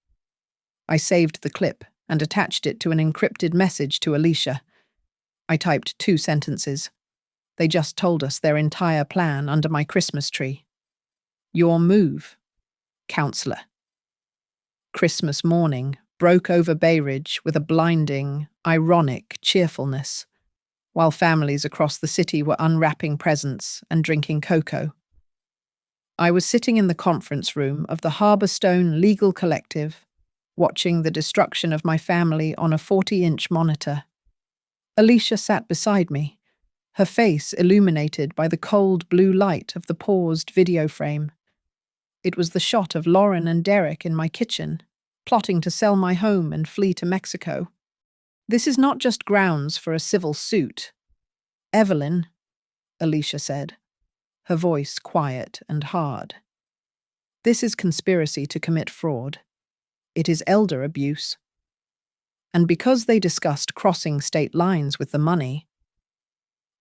[SPEAKER 1] I saved the clip and attached it to an encrypted message to Alicia. I typed 2 sentences. They just told us their entire plan under my Christmas tree. Your move, counselor. Christmas morning broke over Bay Ridge with a blinding, ironic cheerfulness, while families across the city were unwrapping presents and drinking cocoa. I was sitting in the conference room of the Harborstone Legal Collective, watching the destruction of my family on a 40-inch monitor. Alicia sat beside me, her face illuminated by the cold blue light of the paused video frame. It was the shot of Lauren and Derek in my kitchen, plotting to sell my home and flee to Mexico. This is not just grounds for a civil suit. Evelyn, Alicia said, her voice quiet and hard. This is conspiracy to commit fraud. It is elder abuse. And because they discussed crossing state lines with the money,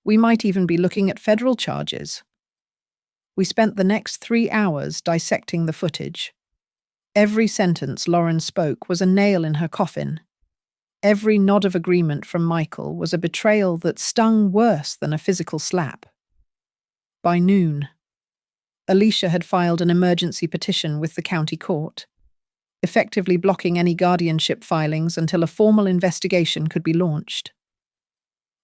[SPEAKER 1] we might even be looking at federal charges. We spent the next 3 hours dissecting the footage. Every sentence Lauren spoke was a nail in her coffin. Every nod of agreement from Michael was a betrayal that stung worse than a physical slap. By noon, Alicia had filed an emergency petition with the county court, effectively blocking any guardianship filings until a formal investigation could be launched.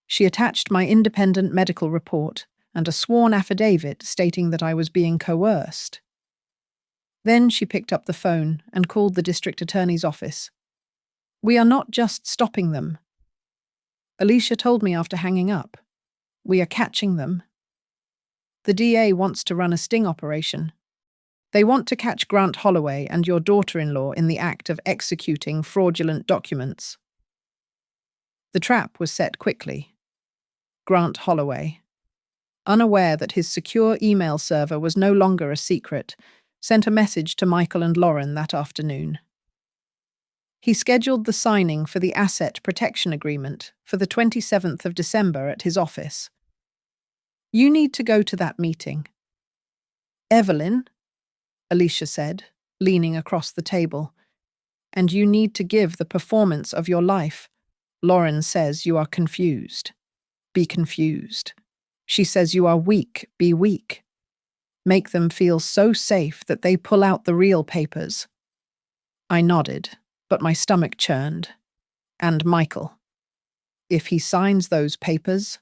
[SPEAKER 1] She attached my independent medical report and a sworn affidavit stating that I was being coerced. Then she picked up the phone and called the district attorney's office. We are not just stopping them. Alicia told me after hanging up. We are catching them. The DA wants to run a sting operation. They want to catch Grant Holloway and your daughter-in-law in the act of executing fraudulent documents. The trap was set quickly. Grant Holloway, unaware that his secure email server was no longer a secret, sent a message to Michael and Lauren that afternoon. He scheduled the signing for the Asset Protection Agreement for the 27th of December at his office. You need to go to that meeting. Evelyn, Alicia said, leaning across the table, and you need to give the performance of your life. Lauren says you are confused. Be confused. She says you are weak. Be weak. Make them feel so safe that they pull out the real papers. I nodded, but my stomach churned. And Michael. If he signs those papers...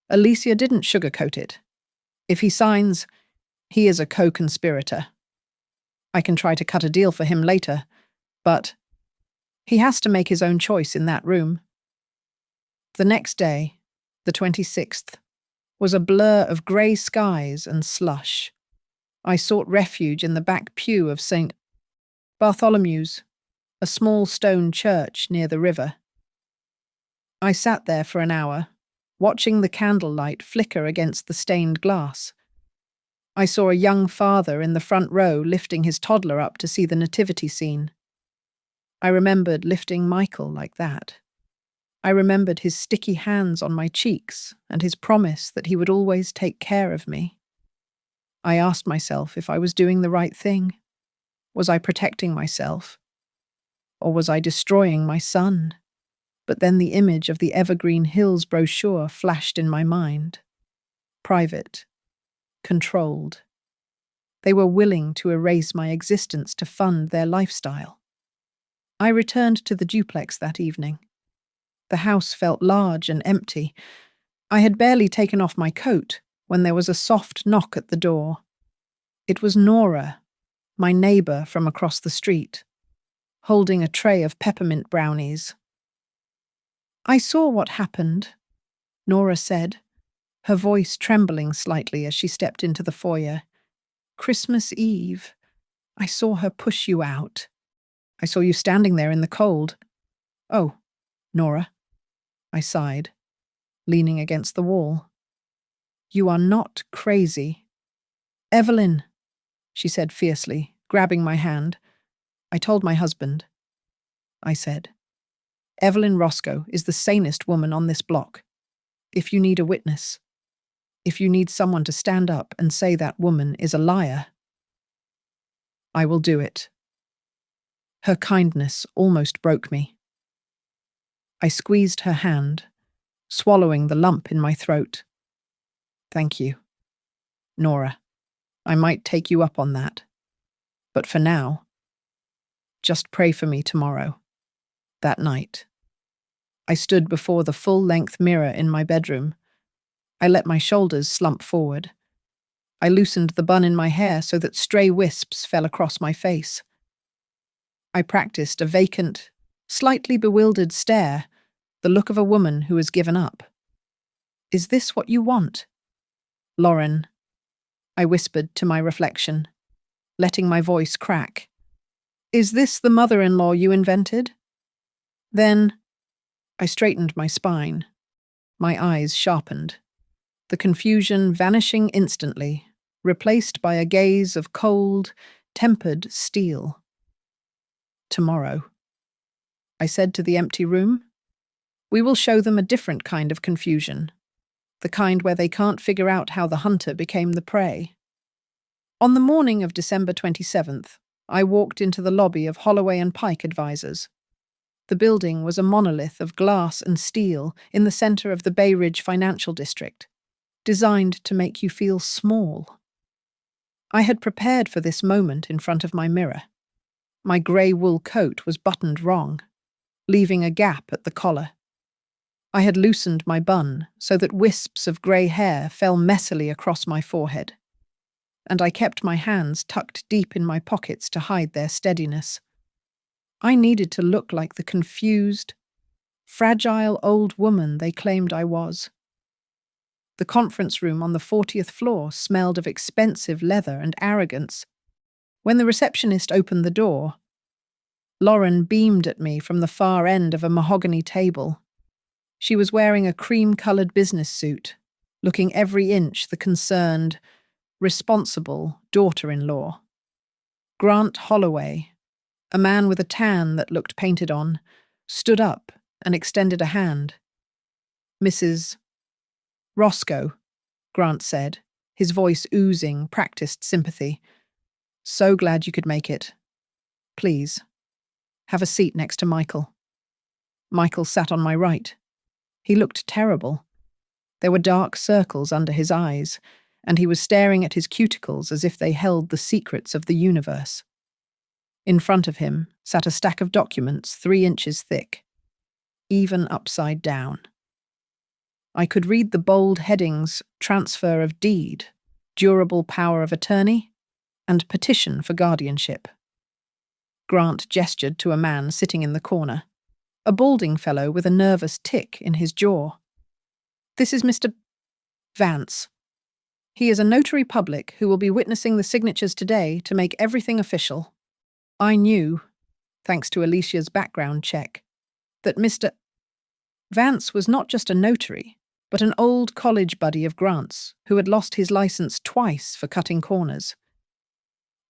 [SPEAKER 1] Alicia didn't sugarcoat it. If he signs, he is a co-conspirator. I can try to cut a deal for him later, but he has to make his own choice in that room. The next day, the 26th, was a blur of grey skies and slush. I sought refuge in the back pew of St. Bartholomew's, a small stone church near the river. I sat there for an hour, watching the candlelight flicker against the stained glass. I saw a young father in the front row lifting his toddler up to see the nativity scene. I remembered lifting Michael like that. I remembered his sticky hands on my cheeks and his promise that he would always take care of me. I asked myself if I was doing the right thing. Was I protecting myself? Or was I destroying my son? But then the image of the Evergreen Hills brochure flashed in my mind. Private. Controlled. They were willing to erase my existence to fund their lifestyle. I returned to the duplex that evening. The house felt large and empty. I had barely taken off my coat when there was a soft knock at the door. It was Nora, my neighbour from across the street, holding a tray of peppermint brownies. I saw what happened, Nora said, her voice trembling slightly as she stepped into the foyer. Christmas Eve. I saw her push you out. I saw you standing there in the cold. Oh, Nora. I sighed, leaning against the wall. You are not crazy. Evelyn, she said fiercely, grabbing my hand. I told my husband, I said. Evelyn Roscoe is the sanest woman on this block. If you need a witness, if you need someone to stand up and say that woman is a liar, I will do it. Her kindness almost broke me. I squeezed her hand, swallowing the lump in my throat. Thank you, Nora. I might take you up on that. But for now, just pray for me tomorrow. That night, I stood before the full-length mirror in my bedroom. I let my shoulders slump forward. I loosened the bun in my hair so that stray wisps fell across my face. I practiced a vacant, slightly bewildered stare, the look of a woman who has given up. Is this what you want? Lauren, I whispered to my reflection, letting my voice crack. Is this the mother-in-law you invented? Then I straightened my spine. My eyes sharpened, the confusion vanishing instantly, replaced by a gaze of cold, tempered steel. Tomorrow, I said to the empty room, we will show them a different kind of confusion, the kind where they can't figure out how the hunter became the prey. On the morning of December 27th, I walked into the lobby of Holloway and Pike Advisors. The building was a monolith of glass and steel in the center of the Bay Ridge Financial District, designed to make you feel small. I had prepared for this moment in front of my mirror. My grey wool coat was buttoned wrong, leaving a gap at the collar. I had loosened my bun so that wisps of grey hair fell messily across my forehead, and I kept my hands tucked deep in my pockets to hide their steadiness. I needed to look like the confused, fragile old woman they claimed I was. The conference room on the 40th floor smelled of expensive leather and arrogance. When the receptionist opened the door, Lauren beamed at me from the far end of a mahogany table. She was wearing a cream-coloured business suit, looking every inch the concerned, responsible daughter-in-law. Grant Holloway, a man with a tan that looked painted on, stood up and extended a hand. Mrs. Roscoe, Grant said, his voice oozing practiced sympathy. So glad you could make it. Please, have a seat next to Michael. Michael sat on my right. He looked terrible. There were dark circles under his eyes, and he was staring at his cuticles as if they held the secrets of the universe. In front of him sat a stack of documents 3 inches thick, even upside down. I could read the bold headings Transfer of Deed, Durable Power of Attorney, and Petition for Guardianship. Grant gestured to a man sitting in the corner, a balding fellow with a nervous tick in his jaw. This is Mr. Vance. He is a notary public who will be witnessing the signatures today to make everything official. I knew, thanks to Alicia's background check, that Mr. Vance was not just a notary, but an old college buddy of Grant's who had lost his license twice for cutting corners.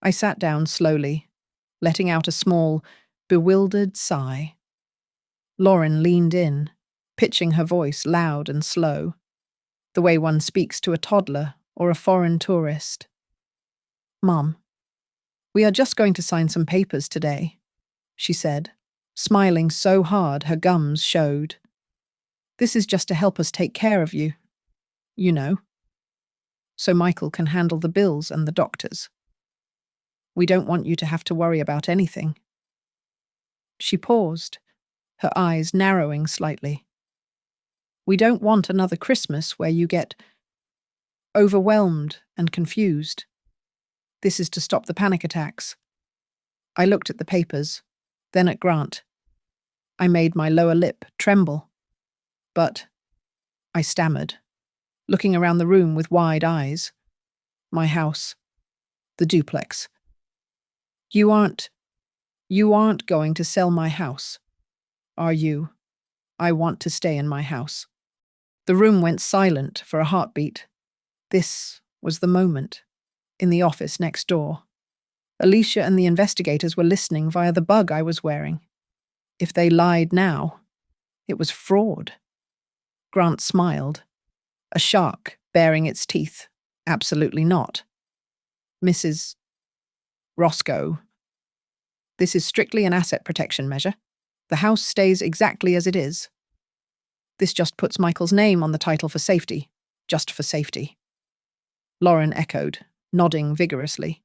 [SPEAKER 1] I sat down slowly, letting out a small, bewildered sigh. Lauren leaned in, pitching her voice loud and slow, the way one speaks to a toddler or a foreign tourist. Mom, we are just going to sign some papers today, she said, smiling so hard her gums showed. This is just to help us take care of you, you know, so Michael can handle the bills and the doctors. We don't want you to have to worry about anything. She paused, her eyes narrowing slightly. We don't want another Christmas where you get overwhelmed and confused. This is to stop the panic attacks. I looked at the papers, then at Grant. I made my lower lip tremble. But, I stammered, looking around the room with wide eyes. My house. The duplex. You aren't going to sell my house, are you? I want to stay in my house. The room went silent for a heartbeat. This was the moment. In the office next door. Alicia and the investigators were listening via the bug I was wearing. If they lied now, it was fraud. Grant smiled. A shark baring its teeth. Absolutely not. Mrs. Roscoe. This is strictly an asset protection measure. The house stays exactly as it is. This just puts Michael's name on the title for safety. Just for safety. Lauren echoed, nodding vigorously.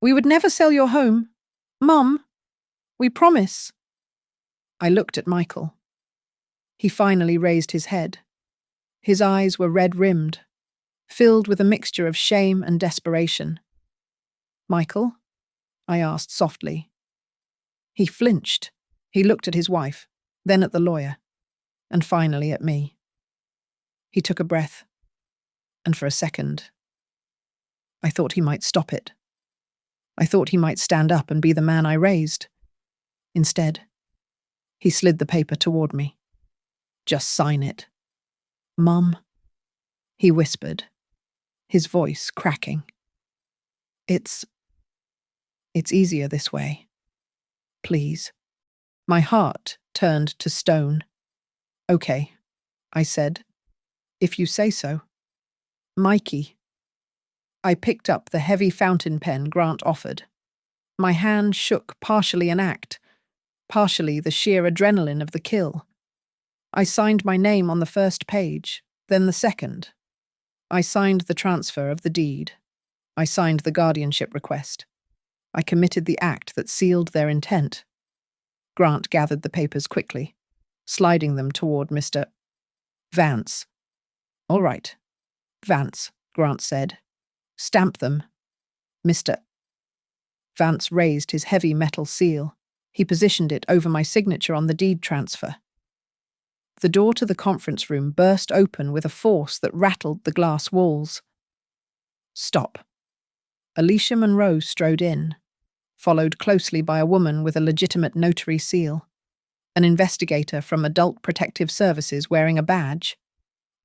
[SPEAKER 1] We would never sell your home. Mum, we promise. I looked at Michael. He finally raised his head. His eyes were red-rimmed, filled with a mixture of shame and desperation. Michael? I asked softly. He flinched. He looked at his wife, then at the lawyer, and finally at me. He took a breath, and for a second, I thought he might stop it. I thought he might stand up and be the man I raised. Instead, he slid the paper toward me. Just sign it. Mum, he whispered, his voice cracking. It's easier this way. Please. My heart turned to stone. Okay, I said, if you say so. Mikey. I picked up the heavy fountain pen Grant offered. My hand shook, partially an act, partially the sheer adrenaline of the kill. I signed my name on the first page, then the second. I signed the transfer of the deed. I signed the guardianship request. I committed the act that sealed their intent. Grant gathered the papers quickly, sliding them toward Mr. Vance. All right, Vance, Grant said. Stamp them. Mr. Vance raised his heavy metal seal. He positioned it over my signature on the deed transfer. The door to the conference room burst open with a force that rattled the glass walls. Stop. Alicia Monroe strode in, followed closely by a woman with a legitimate notary seal, an investigator from Adult Protective Services wearing a badge,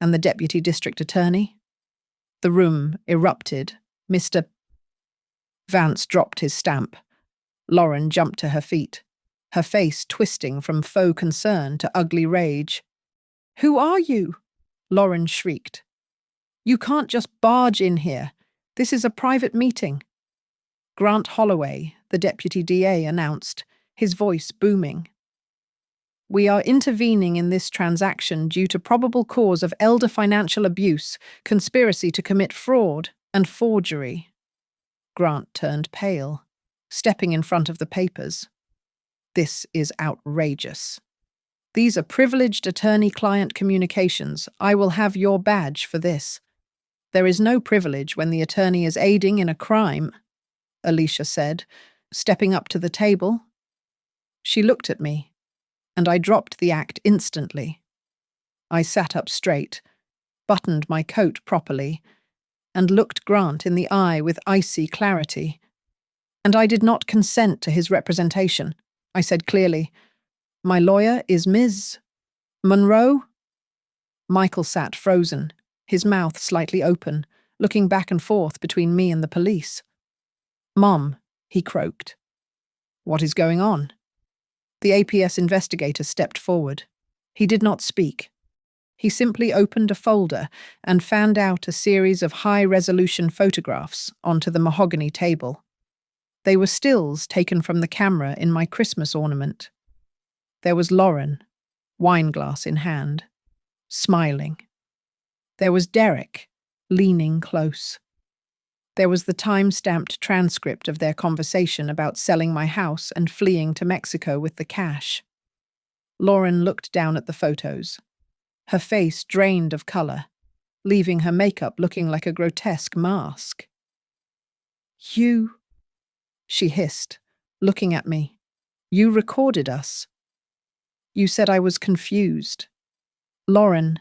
[SPEAKER 1] and the deputy district attorney. The room erupted. Mr. Vance dropped his stamp. Lauren jumped to her feet, her face twisting from faux concern to ugly rage. Who are you? Lauren shrieked. You can't just barge in here. This is a private meeting. Grant Holloway, the deputy DA, announced, his voice booming. We are intervening in this transaction due to probable cause of elder financial abuse, conspiracy to commit fraud, and forgery. Grant turned pale, stepping in front of the papers. This is outrageous. These are privileged attorney-client communications. I will have your badge for this. There is no privilege when the attorney is aiding in a crime, Alicia said, stepping up to the table. She looked at me, and I dropped the act instantly. I sat up straight, buttoned my coat properly, and looked Grant in the eye with icy clarity. And I did not consent to his representation. I said clearly, my lawyer is Ms. Monroe? Michael sat frozen, his mouth slightly open, looking back and forth between me and the police. Mom, he croaked. What is going on? The APS investigator stepped forward. He did not speak. He simply opened a folder and fanned out a series of high-resolution photographs onto the mahogany table. They were stills taken from the camera in my Christmas ornament. There was Lauren, wineglass in hand, smiling. There was Derek, leaning close. There was the time-stamped transcript of their conversation about selling my house and fleeing to Mexico with the cash. Lauren looked down at the photos, her face drained of color, leaving her makeup looking like a grotesque mask. You, she hissed, looking at me. You recorded us. You said I was confused. Lauren,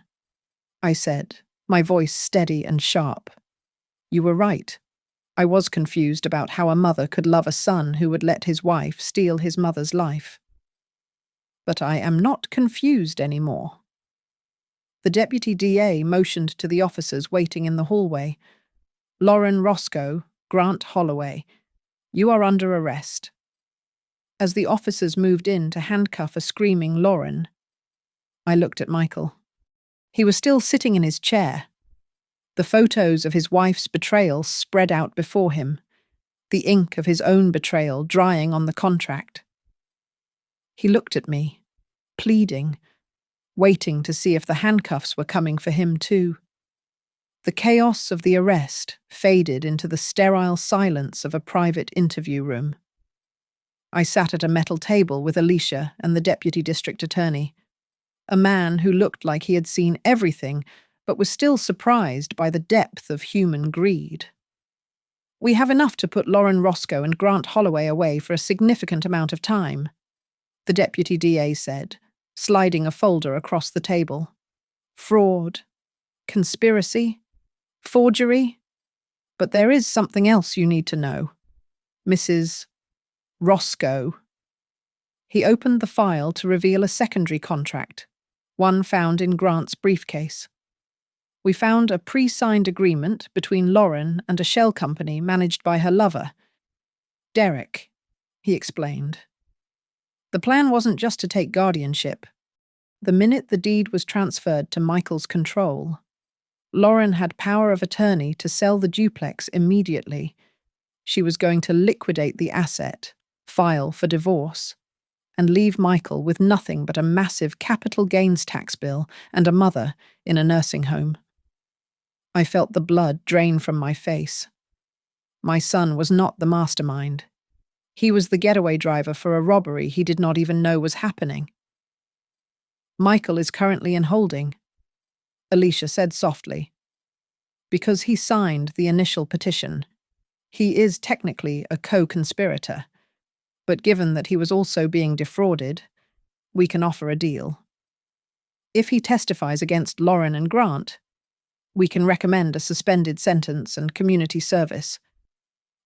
[SPEAKER 1] I said, my voice steady and sharp. You were right. I was confused about how a mother could love a son who would let his wife steal his mother's life. But I am not confused anymore. The deputy DA motioned to the officers waiting in the hallway. Lauren Roscoe, Grant Holloway, you are under arrest. As the officers moved in to handcuff a screaming Lauren, I looked at Michael. He was still sitting in his chair. The photos of his wife's betrayal spread out before him, the ink of his own betrayal drying on the contract. He looked at me, pleading, waiting to see if the handcuffs were coming for him too. The chaos of the arrest faded into the sterile silence of a private interview room. I sat at a metal table with Alicia and the deputy district attorney, a man who looked like he had seen everything but was still surprised by the depth of human greed. We have enough to put Lauren Roscoe and Grant Holloway away for a significant amount of time, the deputy DA said, sliding a folder across the table. Fraud, conspiracy, forgery. But there is something else you need to know. Mrs. Roscoe. He opened the file to reveal a secondary contract, one found in Grant's briefcase. We found a pre-signed agreement between Lauren and a shell company managed by her lover, Derek, he explained. The plan wasn't just to take guardianship. The minute the deed was transferred to Michael's control, Lauren had power of attorney to sell the duplex immediately. She was going to liquidate the asset, file for divorce, and leave Michael with nothing but a massive capital gains tax bill and a mother in a nursing home. I felt the blood drain from my face. My son was not the mastermind. He was the getaway driver for a robbery he did not even know was happening. Michael is currently in holding, Alicia said softly. Because he signed the initial petition, he is technically a co-conspirator, but given that he was also being defrauded, we can offer a deal. If he testifies against Lauren and Grant, we can recommend a suspended sentence and community service.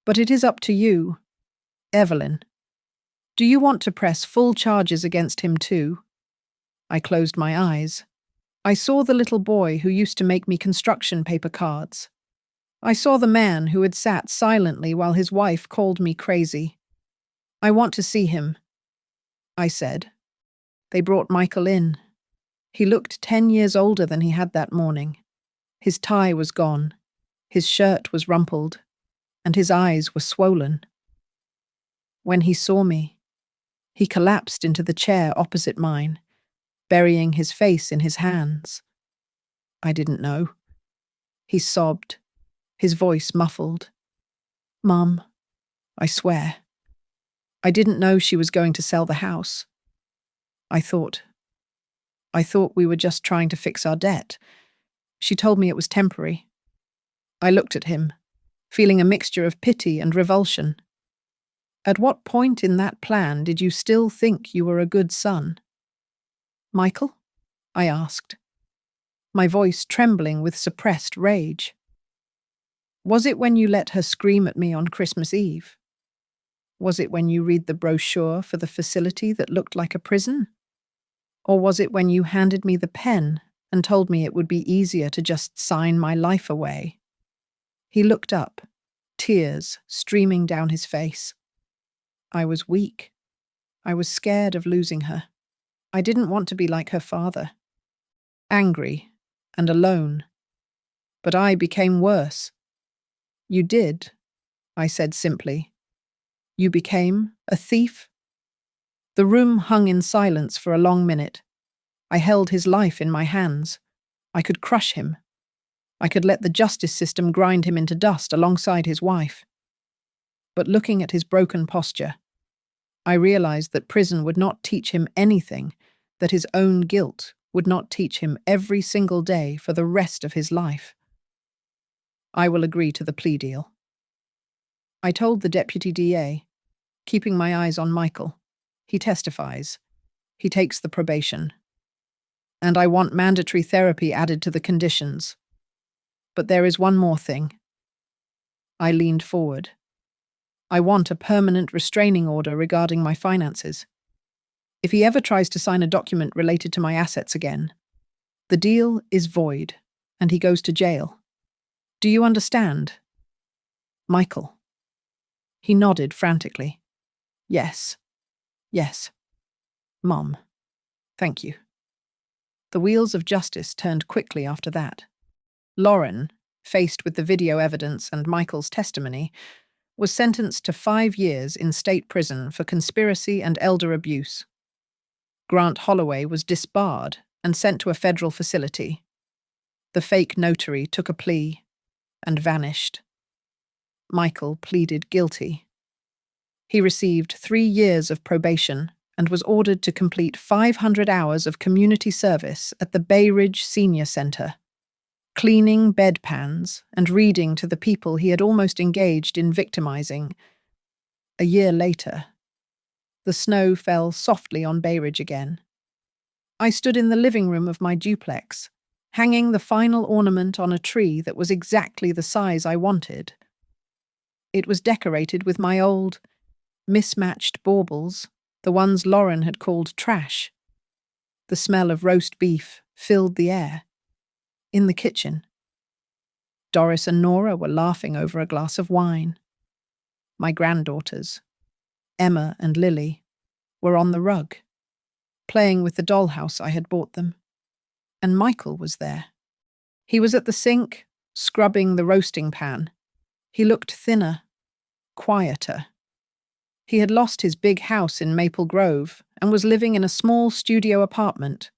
[SPEAKER 1] But it is up to you, Evelyn. Do you want to press full charges against him too? I closed my eyes. I saw the little boy who used to make me construction paper cards. I saw the man who had sat silently while his wife called me crazy. I want to see him, I said. They brought Michael in. He looked 10 years older than he had that morning. His tie was gone, his shirt was rumpled, and his eyes were swollen. When he saw me, he collapsed into the chair opposite mine, burying his face in his hands. I didn't know. He sobbed, his voice muffled. Mum, I swear. I didn't know she was going to sell the house. I thought we were just trying to fix our debt. She told me it was temporary. I looked at him, feeling a mixture of pity and revulsion. At what point in that plan did you still think you were a good son? Michael? I asked, my voice trembling with suppressed rage. Was it when you let her scream at me on Christmas Eve? Was it when you read the brochure for the facility that looked like a prison? Or was it when you handed me the pen and told me it would be easier to just sign my life away? He looked up, tears streaming down his face. I was weak. I was scared of losing her. I didn't want to be like her father. Angry and alone. But I became worse. You did, I said simply. You became a thief? The room hung in silence for a long minute. I held his life in my hands. I could crush him. I could let the justice system grind him into dust alongside his wife. But looking at his broken posture, I realized that prison would not teach him anything, that his own guilt would not teach him every single day for the rest of his life. I will agree to the plea deal. I told the deputy DA, keeping my eyes on Michael. He testifies. He takes the probation. And I want mandatory therapy added to the conditions. But there is one more thing. I leaned forward. I want a permanent restraining order regarding my finances. If he ever tries to sign a document related to my assets again, the deal is void, and he goes to jail. Do you understand? Michael. He nodded frantically. Yes. Yes. Mom. Thank you. The wheels of justice turned quickly after that. Lauren, faced with the video evidence and Michael's testimony, was sentenced to 5 years in state prison for conspiracy and elder abuse. Grant Holloway was disbarred and sent to a federal facility. The fake notary took a plea and vanished. Michael pleaded guilty. He received 3 years of probation and was ordered to complete 500 hours of community service at the Bay Ridge Senior Center, cleaning bedpans and reading to the people he had almost engaged in victimizing. A year later, the snow fell softly on Bay Ridge again. I stood in the living room of my duplex, hanging the final ornament on a tree that was exactly the size I wanted. It was decorated with my old, mismatched baubles, the ones Lauren had called trash. The smell of roast beef filled the air. In the kitchen, Doris and Nora were laughing over a glass of wine. My granddaughters, Emma and Lily, were on the rug, playing with the dollhouse I had bought them. And Michael was there. He was at the sink, scrubbing the roasting pan. He looked thinner, quieter. He had lost his big house in Maple Grove and was living in a small studio apartment,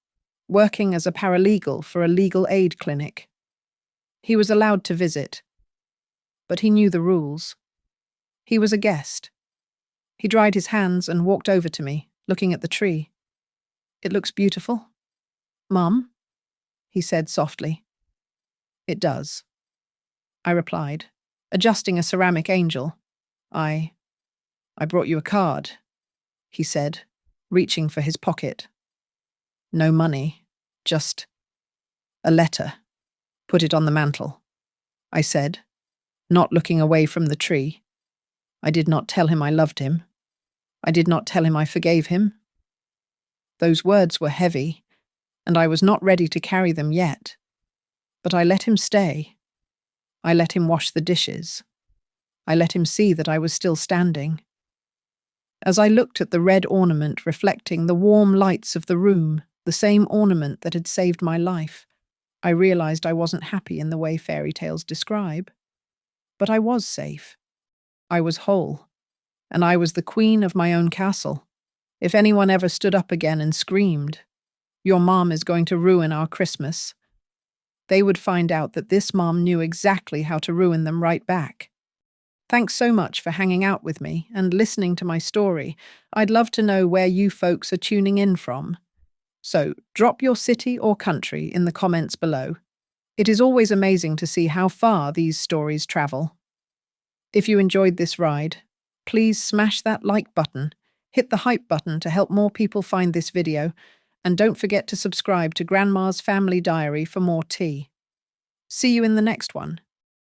[SPEAKER 1] working as a paralegal for a legal aid clinic. He was allowed to visit, but he knew the rules. He was a guest. He dried his hands and walked over to me, looking at the tree. "It looks beautiful." "Mum?" he said softly. "It does," I replied, adjusting a ceramic angel. I brought you a card," he said, reaching for his pocket. "No money, just a letter. Put it on the mantel," I said, not looking away from the tree. I did not tell him I loved him. I did not tell him I forgave him. Those words were heavy, and I was not ready to carry them yet. But I let him stay. I let him wash the dishes. I let him see that I was still standing. As I looked at the red ornament reflecting the warm lights of the room, the same ornament that had saved my life, I realized I wasn't happy in the way fairy tales describe. But I was safe. I was whole. And I was the queen of my own castle. If anyone ever stood up again and screamed, "Your mom is going to ruin our Christmas," they would find out that this mom knew exactly how to ruin them right back. Thanks so much for hanging out with me and listening to my story. I'd love to know where you folks are tuning in from. So drop your city or country in the comments below. It is always amazing to see how far these stories travel. If you enjoyed this ride, please smash that like button, hit the hype button to help more people find this video, and don't forget to subscribe to Grandma's Family Diary for more tea. See you in the next one.